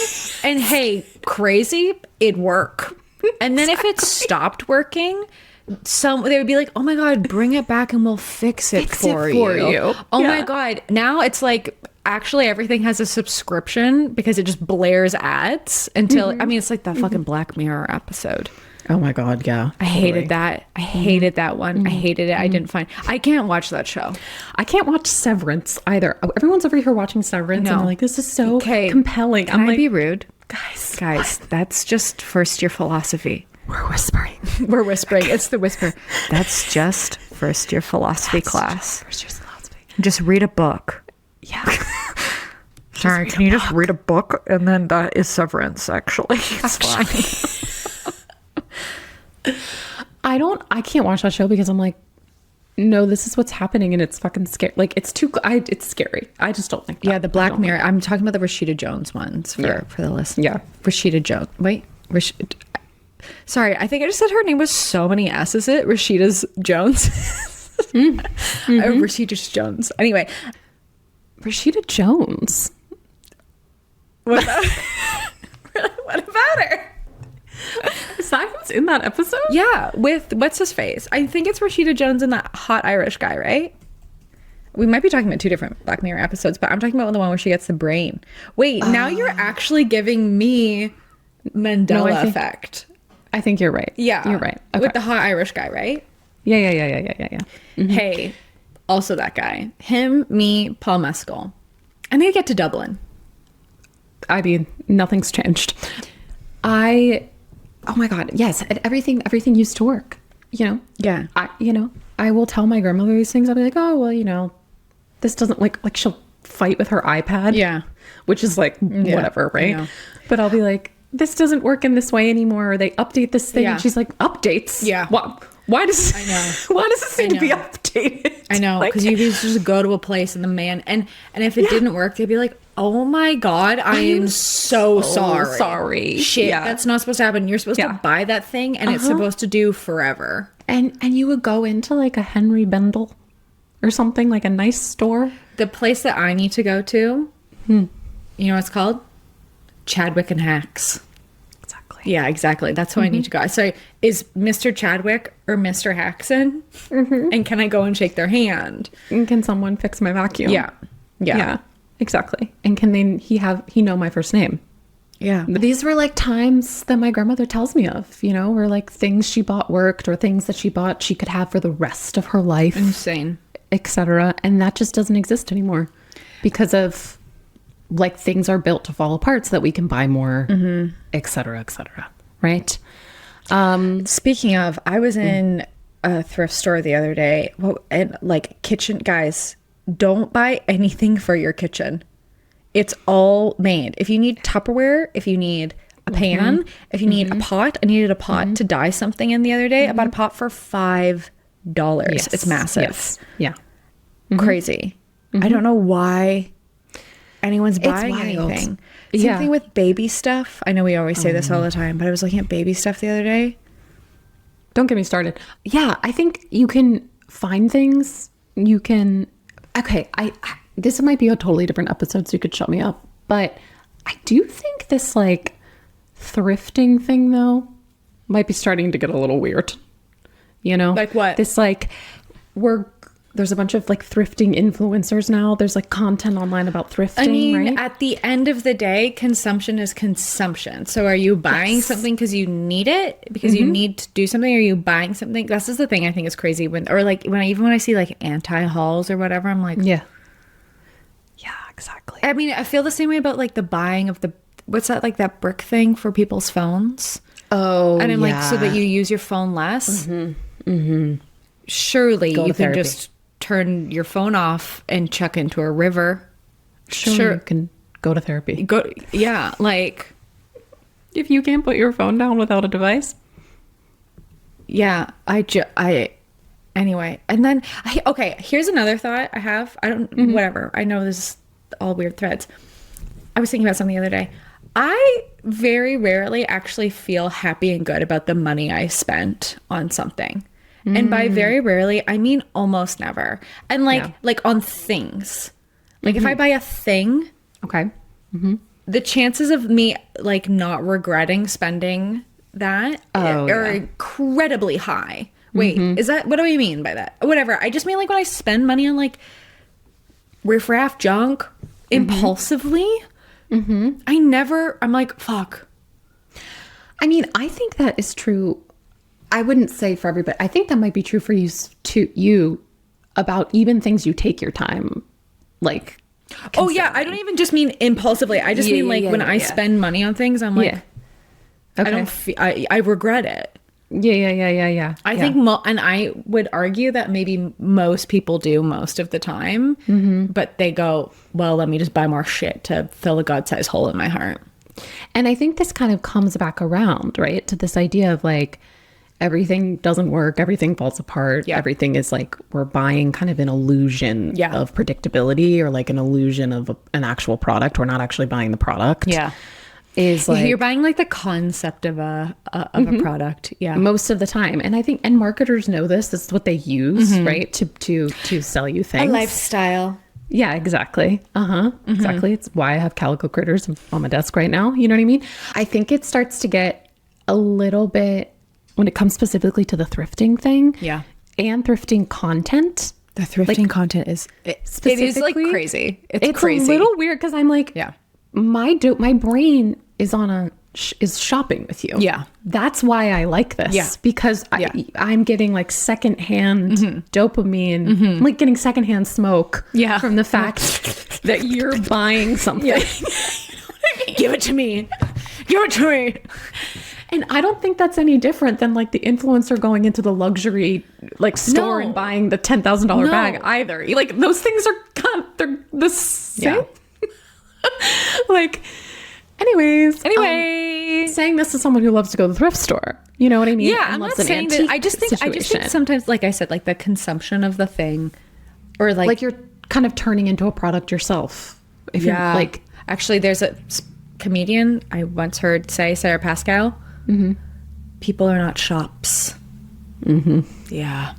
A: and hey, crazy, it'd work. And then if it stopped working, they would be like, oh my God, bring it back and we'll fix it for you. Oh my
B: Yeah.
A: God. Now it's like, actually everything has a subscription because it just blares ads until, I mean, it's like that fucking Black Mirror episode.
B: Oh my God, yeah.
A: I hated that. I hated that one. I hated it. I can't watch that show.
B: I can't watch Severance either. Everyone's over here watching Severance
A: No.
B: and they're like, this is so
A: Okay.
B: compelling.
A: Can I
B: like,
A: be rude?
B: guys,
A: That's just first year philosophy.
B: we're whispering.
A: We're whispering. It's the whisper. That's just first year philosophy class.
B: First year's philosophy.
A: Just read a book.
B: Yeah.
A: Sorry, can you just read a book? And then that is Severance, actually. It's fine.
B: I can't watch that show because I'm like, no, this is what's happening and it's fucking scary. Like it's it's scary. I just don't think that.
A: Yeah, the Black Mirror. I'm talking about the Rashida Jones ones for the list.
B: Yeah.
A: Rashida Jones. Wait, sorry, I think I just said her name was so many S's. Rashida's Jones. Rashida's Jones. Anyway,
B: Rashida Jones.
A: what about, what about her?
B: Is that who's in that episode?
A: Yeah, with what's his face? I think it's Rashida Jones and that hot Irish guy, right? We might be talking about two different Black Mirror episodes, but I'm talking about the one where she gets the brain. Wait, now you're actually giving me Mandela
B: No, I think-
A: effect.
B: I think you're right.
A: Yeah,
B: You're right. Okay.
A: With the hot Irish guy, right?
B: Yeah.
A: Hey, also that guy. Him, me, Paul Mescal. I need to get to Dublin.
B: I mean, nothing's changed. Oh my God, yes, everything used to work,
A: Yeah.
B: I will tell my grandmother these things. I'll be like, oh, well, this doesn't like she'll fight with her iPad.
A: Yeah.
B: Which is like, whatever,
A: I
B: right?
A: know.
B: But I'll be like, this doesn't work in this way anymore. Or they update this thing.
A: Yeah.
B: And she's like, updates?
A: Yeah.
B: Why does
A: I know.
B: why does this need to be
A: know.
B: updated?
A: I know,
B: Like,
A: because you could just go to a place and the man, and if it didn't work, they'd be like, oh my God, I am so sorry.
B: sorry.
A: Shit,
B: Yeah.
A: that's not supposed to happen. You're supposed
B: Yeah.
A: to buy that thing and it's supposed to do forever.
B: and you would go into like a Henry Bendel or something, like a nice store.
A: The place that I need to go to, you know what it's called? Chadwick and Hacks.
B: Exactly.
A: Yeah, exactly. That's who I need to go. So is Mr. Chadwick or Mr. Haxon? And can I go and shake their hand?
B: And can someone fix my vacuum?
A: Yeah.
B: Yeah, exactly. And can he know my first name?
A: Yeah.
B: These were like times that my grandmother tells me of, where like things she bought worked or things that she bought she could have for the rest of her life,
A: Insane.
B: etc. And that just doesn't exist anymore because of like things are built to fall apart so that we can buy more, etc., etc. Right?
A: Speaking of, I was in a thrift store the other day. And like kitchen guys, don't buy anything for your kitchen. It's all made. If you need Tupperware, if you need a pan, if you need a pot, I needed a pot to dye something in the other day. I bought a pot for $5. It's massive.
B: Yes. Yeah.
A: Crazy. I don't know why anyone's buying
B: wild.
A: anything.
B: Yeah.
A: Same thing with baby stuff. I know we always say this all the time, but I was looking at baby stuff the other day.
B: Don't get me started. Yeah, I think you can find things. You can. Okay, this might be a totally different episode, so you could shut me up. But I do think this like thrifting thing though might be starting to get a little weird.
A: Like what?
B: This like there's a bunch of like thrifting influencers now. There's like content online about thrifting,
A: I mean,
B: right?
A: at the end of the day, consumption is consumption. So are you buying something because you need it, because you need to do something? Or are you buying something? This is the thing I think is crazy when I see like anti-hauls or whatever, I'm like,
B: Yeah, exactly.
A: I mean, I feel the same way about like the buying of what's that, like that brick thing for people's phones?
B: Oh,
A: And I'm like, so that you use your phone less? Surely
B: Go to
A: you can
B: therapy.
A: just turn your phone off and chuck into a river.
B: sure you can go to therapy.
A: Yeah, like,
B: If you can't put your phone down without a device.
A: yeah, anyway. And then, okay, here's another thought I have. Whatever. I know this is all weird threads. I was thinking about something the other day. I very rarely actually feel happy and good about the money I spent on something. And by very rarely, I mean almost never. And like on things. Like if I buy a thing,
B: Okay.
A: the chances of me like not regretting spending that are incredibly high. Wait, is that, what do I mean by that? Whatever. I just mean like when I spend money on like riffraff junk impulsively, I'm like, fuck.
B: I mean, I think that is true. I wouldn't say for everybody. I think that might be true for you about even things you take your time, like.
A: Oh yeah, I don't even just mean impulsively. I just mean like when I spend money on things, I'm like,
B: Okay.
A: I don't I regret it.
B: Yeah.
A: I think and I would argue that maybe most people do most of the time, but they go, well, let me just buy more shit to fill a god-sized hole in my heart.
B: And I think this kind of comes back around, right, to this idea of like everything doesn't work, everything falls apart, everything is like we're buying kind of an illusion of predictability or like an illusion of an actual product. We're not actually buying the product. Is like
A: you're buying like the concept of a product. Yeah.
B: most of the time. And I think and marketers know this. This is what they use, right? To sell you things.
A: A lifestyle.
B: Yeah, exactly. Exactly. It's why I have Calico Critters on my desk right now. You know what I mean? I think it starts to get a little bit when it comes specifically to the thrifting thing.
A: Yeah.
B: And thrifting content.
A: The thrifting content is it is like crazy. It's crazy.
B: A little weird because I'm like, my brain is on is shopping with you.
A: Yeah.
B: That's why I like this.
A: Yeah.
B: Because I'm getting like secondhand dopamine. I'm like getting secondhand smoke from the fact that you're buying something.
A: Give it to me. Give it to me.
B: And I don't think that's any different than like the influencer going into the luxury like store and buying the $10,000 bag either. Like those things are they're the same. Like, anyways, saying this to someone who loves to go to the thrift store, you know what I mean?
A: Yeah, I'm not saying that. I just think sometimes, like I said, like the consumption of the thing, or like
B: you're kind of turning into a product yourself. If you're like,
A: actually, there's a comedian I once heard say, Sarah Pascal, people are not shops. Yeah.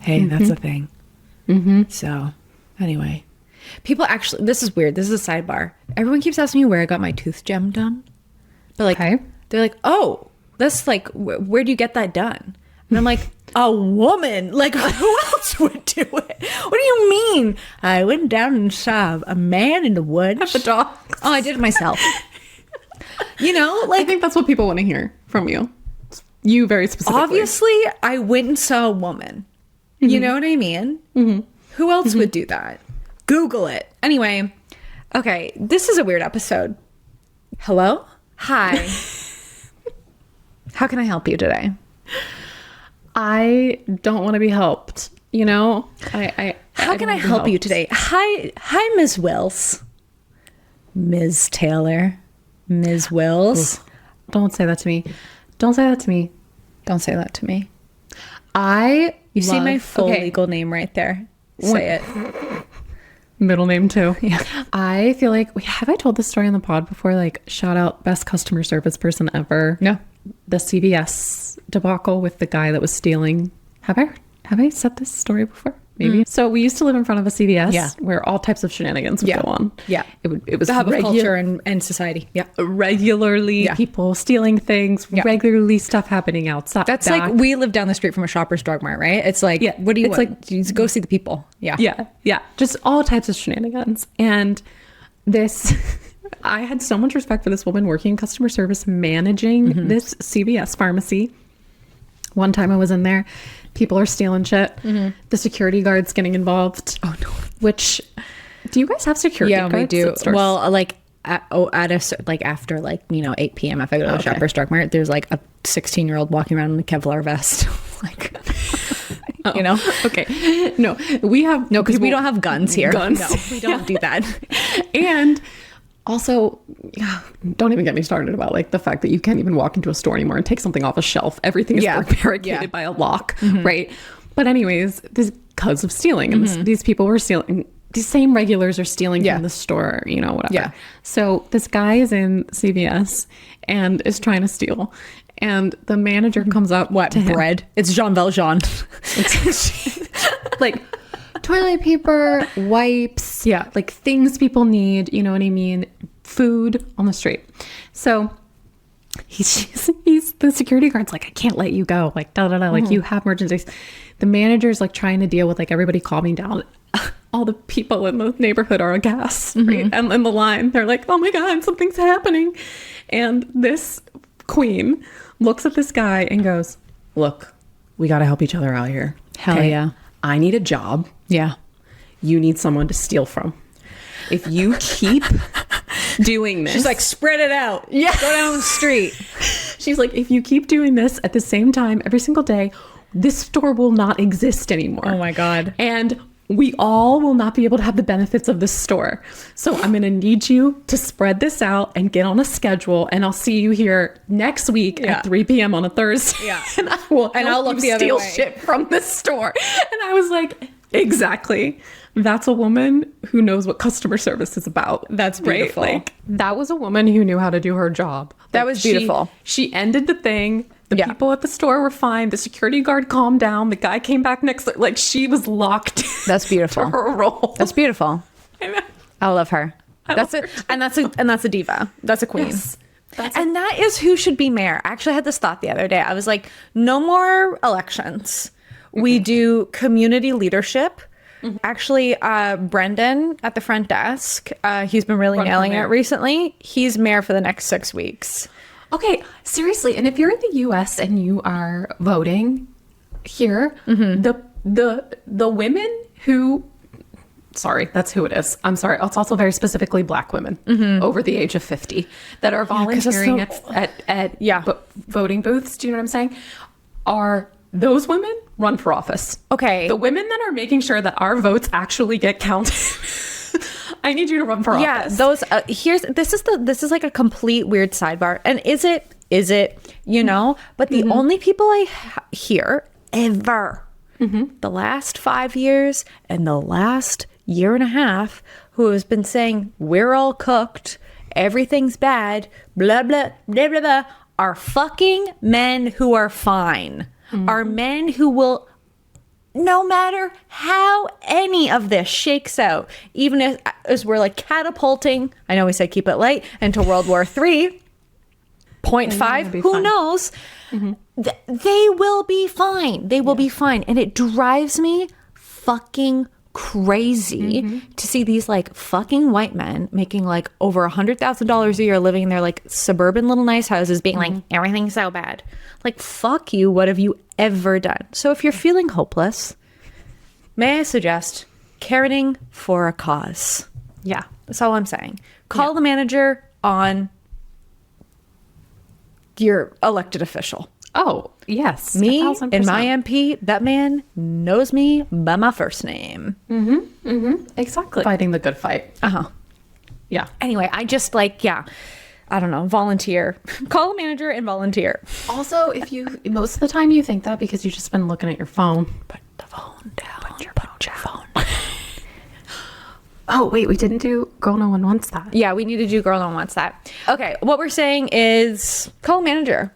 A: Hey, that's a thing. So, anyway. People actually, this is weird. This is a sidebar. Everyone keeps asking me where I got my tooth gem done. But like, they're like, oh, that's like, where do you get that done? And I'm like, a woman. Like, who else would do it? What do you mean? I went down and saw a man in the woods.
B: the dog.
A: Oh, I did it myself. You know, like,
B: I think that's what people want to hear from you. You very specifically.
A: obviously, I went and saw a woman. You know what I mean? Who else would do that? Google it. Anyway, okay, this is a weird episode. Hello? Hi. How can I help you today?
B: I don't want to be helped. You know,
A: How can I help you today? Hi, Ms. Wills. Ms. Taylor. Ms. Wills.
B: Don't say that to me. Don't say that to me.
A: Don't say that to me.
B: You
A: See my full legal name right there. Say it.
B: Middle name too. Yeah. I feel like have I told this story on the pod before? Like, shout out best customer service person ever.
A: No.
B: The CVS debacle with the guy that was stealing. Have I said this story before? maybe. So we used to live in front of a CVS
A: Yeah.
B: where all types of shenanigans would
A: Yeah.
B: go on.
A: Yeah.
B: It was
A: The hub of
B: regu-
A: culture and society. Yeah.
B: regularly
A: Yeah.
B: people stealing things,
A: Yeah.
B: regularly stuff happening outside.
A: That's like we live down the street from a Shoppers Drug Mart, right? It's like,
B: Yeah,
A: what do you
B: it's
A: want?
B: like-
A: You go see the people. Yeah.
B: Yeah. Just all types of shenanigans. And this, I had so much respect for this woman working in customer service, managing
A: Mm-hmm.
B: this CVS pharmacy. One time I was in there, people are stealing shit. The security guard's getting involved.
A: Oh, no.
B: Which, do you guys have security
A: Yeah,
B: guards?
A: we do.
B: at stores?
A: Well, like after 8 p.m. if I go to the
B: Okay.
A: Shoppers Drug Mart, there's like a 16-year-old walking around in a Kevlar vest, like, you know.
B: okay. No, we have
A: No, because we
B: people-
A: don't have guns here.
B: Guns.
A: No, we don't do that.
B: And also, don't even get me started about like the fact that you can't even walk into a store anymore and take something off a shelf. Everything is
A: Yeah.
B: barricaded
A: Yeah.
B: by a lock, right? But anyways, this because of stealing, and these people were stealing. These same regulars are stealing
A: Yeah.
B: from the store, you know, whatever.
A: Yeah.
B: So this guy is in CVS and is trying to steal, and the manager comes up.
A: What
B: to him.
A: bread? It's Jean Valjean.
B: Like toilet paper, wipes,
A: Yeah.
B: like things people need, you know what I mean? Food on the street. So he's the security guard's like, I can't let you go. Like, da da da, like you have emergencies. The manager's like trying to deal with like everybody calming down. All the people in the neighborhood are aghast, right? And in the line, they're like, oh my God, something's happening. And this queen looks at this guy and goes, look, we got to help each other out here.
A: Hell yeah.
B: I need a job.
A: Yeah.
B: You need someone to steal from. If you keep doing this,
A: She's like, spread it out. Yeah. Go down the street.
B: she's like, if you keep doing this at the same time every single day, this store will not exist anymore.
A: Oh my God.
B: And we all will not be able to have the benefits of this store. So I'm going to need you to spread this out and get on a schedule. And I'll see you here next week
A: Yeah.
B: at 3 p.m. on a Thursday.
A: Yeah.
B: And I will
A: And I'll
B: help
A: look
B: you
A: the other
B: steal
A: way.
B: shit from this store. And I was like, exactly. That's a woman who knows what customer service is about.
A: That's beautiful.
B: Right? Like, that was a woman who knew how to do her job.
A: That
B: Like,
A: was beautiful.
B: She ended the thing. The
A: Yeah.
B: people at the store were fine. The security guard calmed down. The guy came back next. Like, she was locked.
A: That's beautiful.
B: to her role.
A: That's beautiful.
B: I know.
A: I love her. That's
B: love
A: it.
B: her.
A: And that's a diva. That's a queen.
B: Yes.
A: And that is who should be mayor. I actually had this thought the other day. I was like, no more elections. We do community leadership. Actually, Brendan at the front desk, he's been really
B: Run for
A: nailing it
B: mayor.
A: recently. He's mayor for the next 6 weeks.
B: Okay, seriously, and if you're in the U.S. and you are voting here, the women who, sorry, that's who it is. I'm sorry. It's also very specifically Black women over the age of 50 that are
A: 'cause it's
B: volunteering
A: so-
B: at
A: Yeah.
B: voting booths. Do you know what I'm saying? Are those women run for office?
A: Okay.
B: the women that are making sure that our votes actually get counted. I need you to run for
A: Yeah,
B: office.
A: those this is like a complete weird sidebar. And is it, you know, but the only people I hear ever the last 5 years and the last year and a half who has been saying we're all cooked, everything's bad, blah blah blah blah blah, are fucking men who are fine. Are men who will, no matter how any of this shakes out, even as we're like catapulting, I know we said keep it light, into World War III, 0.5,
B: be
A: who
B: fine.
A: knows? They will be fine. They will be fine. And it drives me fucking crazy to see these like fucking white men making like over $100,000 a year living in their like suburban little nice houses being like, everything's so bad. Like, fuck you. What have you ever done? So if you're feeling hopeless, may I suggest caring for a cause?
B: yeah.
A: That's all I'm saying. Call the manager on your elected official.
B: Oh, yes.
A: Me
B: 1,000%.
A: and my MP, that man knows me by my first name.
B: Exactly. Fighting the good fight.
A: Uh-huh.
B: Yeah.
A: Anyway, I just like, yeah, I don't know, volunteer. Call a manager and volunteer.
B: Also, if you, most of the time you think that because you've just been looking at your phone. Put the phone down. Put your phone. Oh, wait, we didn't do Girl No One Wants That.
A: Yeah, we need to do Girl No One Wants That. Okay, what we're saying is call a manager.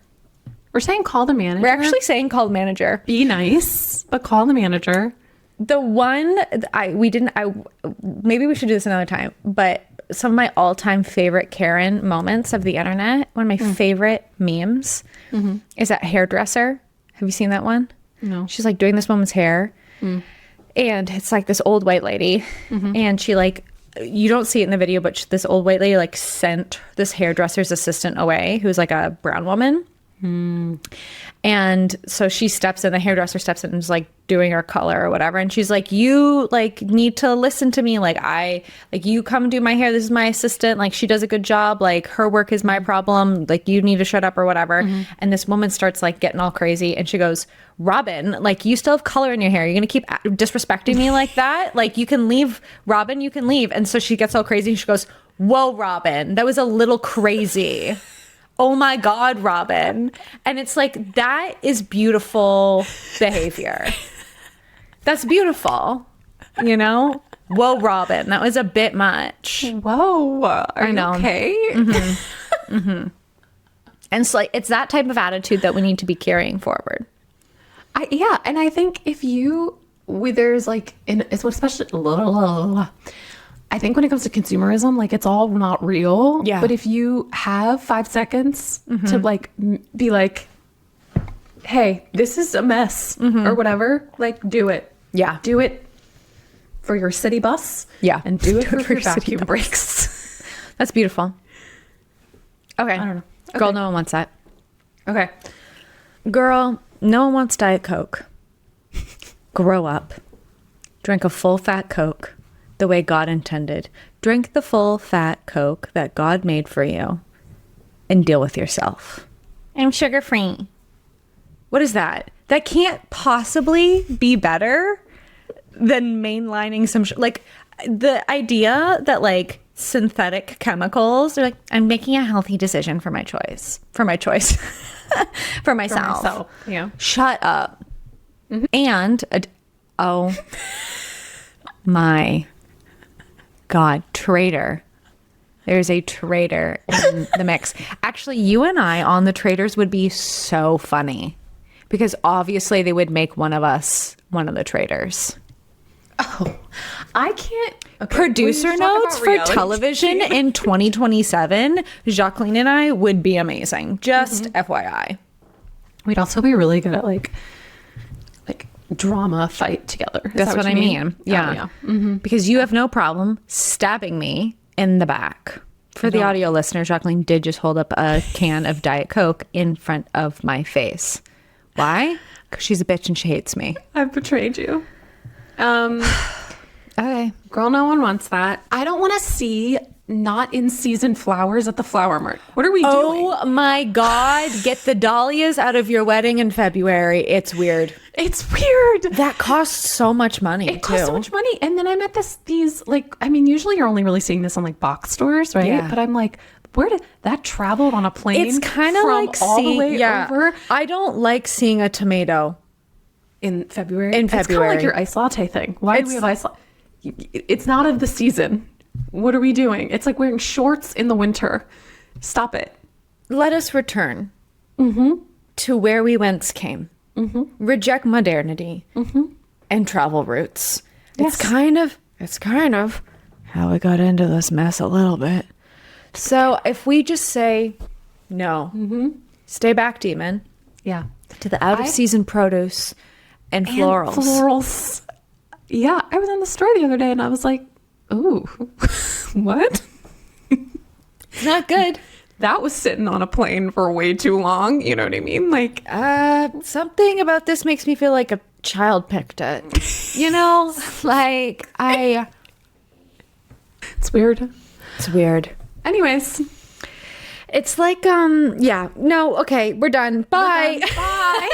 B: We're saying call the manager.
A: We're actually saying call the manager.
B: be nice, but call the manager.
A: The one maybe we should do this another time, but some of my all-time favorite Karen moments of the internet, one of my favorite memes is that hairdresser. Have you seen that one?
B: No.
A: She's like doing this woman's hair and it's like this old white lady and she like, you don't see it in the video, but this old white lady like sent this hairdresser's assistant away, who's like a brown woman. And so she steps in, the hairdresser steps in and is like doing her color or whatever. And she's like, you like need to listen to me. Like you come do my hair. This is my assistant. Like she does a good job. Like her work is my problem. Like you need to shut up or whatever. And this woman starts like getting all crazy. And she goes, Robin, like you still have color in your hair. You're going to keep disrespecting me like that? Like you can leave, Robin, you can leave. And so she gets all crazy. And she goes, whoa, Robin, that was a little crazy. Oh my God, Robin. And it's like, that is beautiful behavior. That's beautiful. You know? Whoa, Robin, that was a bit much.
B: Whoa. Are you okay?
A: And so like, it's that type of attitude that we need to be carrying forward.
B: Yeah. And I think if you, there's like, it's especially, I think when it comes to consumerism, like it's all not real.
A: Yeah.
B: But if you have 5 seconds to like be like, hey, this is a mess or whatever, like do it.
A: Yeah.
B: Do it for your city bus.
A: Yeah.
B: And do it for your
A: city
B: vacuum
A: bus.
B: brakes.
A: That's beautiful. Okay.
B: I don't know.
A: Girl,
B: Okay.
A: no one wants that.
B: Okay.
A: Girl, no one wants Diet Coke. Grow up. Drink a full fat Coke the way God intended. Drink the full fat Coke that God made for you and deal with yourself. I'm sugar free. What is that? That can't possibly be better than mainlining some like the idea that like synthetic chemicals are like, I'm making a healthy decision for my choice. For myself.
B: Yeah.
A: Shut up. And oh my God, traitor. There's a traitor in the mix. Actually, you and I on the traitors would be so funny because obviously they would make one of us one of the traitors.
B: Oh, I can't. Okay,
A: Producer
B: we need to talk
A: notes
B: about
A: for
B: reality
A: television
B: TV.
A: in 2027, Jacqueline and I would be amazing. Just FYI.
B: We'd also be really good at like drama fight together. Is
A: That's
B: that
A: what I
B: you
A: mean. Yeah. Because you have no problem stabbing me in the back. For the audio listener, Jacqueline did just hold up a can of Diet Coke in front of my face. Why? Because she's a bitch and she hates me.
B: I've betrayed you.
A: Okay.
B: Girl, no one wants that. I don't want to see not in season flowers at the flower mart. What are we doing?
A: Oh my God. Get the dahlias out of your wedding in February. It's weird.
B: It's weird.
A: That costs so much money.
B: It costs so much money. And then I'm at these like, I mean, usually you're only really seeing this on like box stores, right?
A: Yeah.
B: But I'm like, where did that traveled on a plane?
A: It's kind of
B: from
A: like
B: all
A: seeing,
B: the way over
A: I don't like seeing a tomato.
B: in February.
A: In
B: It's kind of
A: February.
B: like your ice latte thing. Why do we have ice latte? It's not of the season. What are we doing? It's like wearing shorts in the winter. Stop it.
A: Let us return to where we whence came. Reject modernity and travel routes.
B: Yes.
A: It's kind of how we got into this mess a little bit. So if we just say no, stay back, demon,
B: Yeah.
A: to the out of season produce and florals.
B: Florals. Yeah. I was in the store the other day and I was like, ooh, what?
A: It's not good.
B: That was sitting on a plane for way too long. You know what I mean? Like,
A: Something about this makes me feel like a child picked it. You know, like
B: it's weird.
A: It's weird.
B: Anyways.
A: It's like, yeah, no, okay, we're done. Bye.
B: Bye.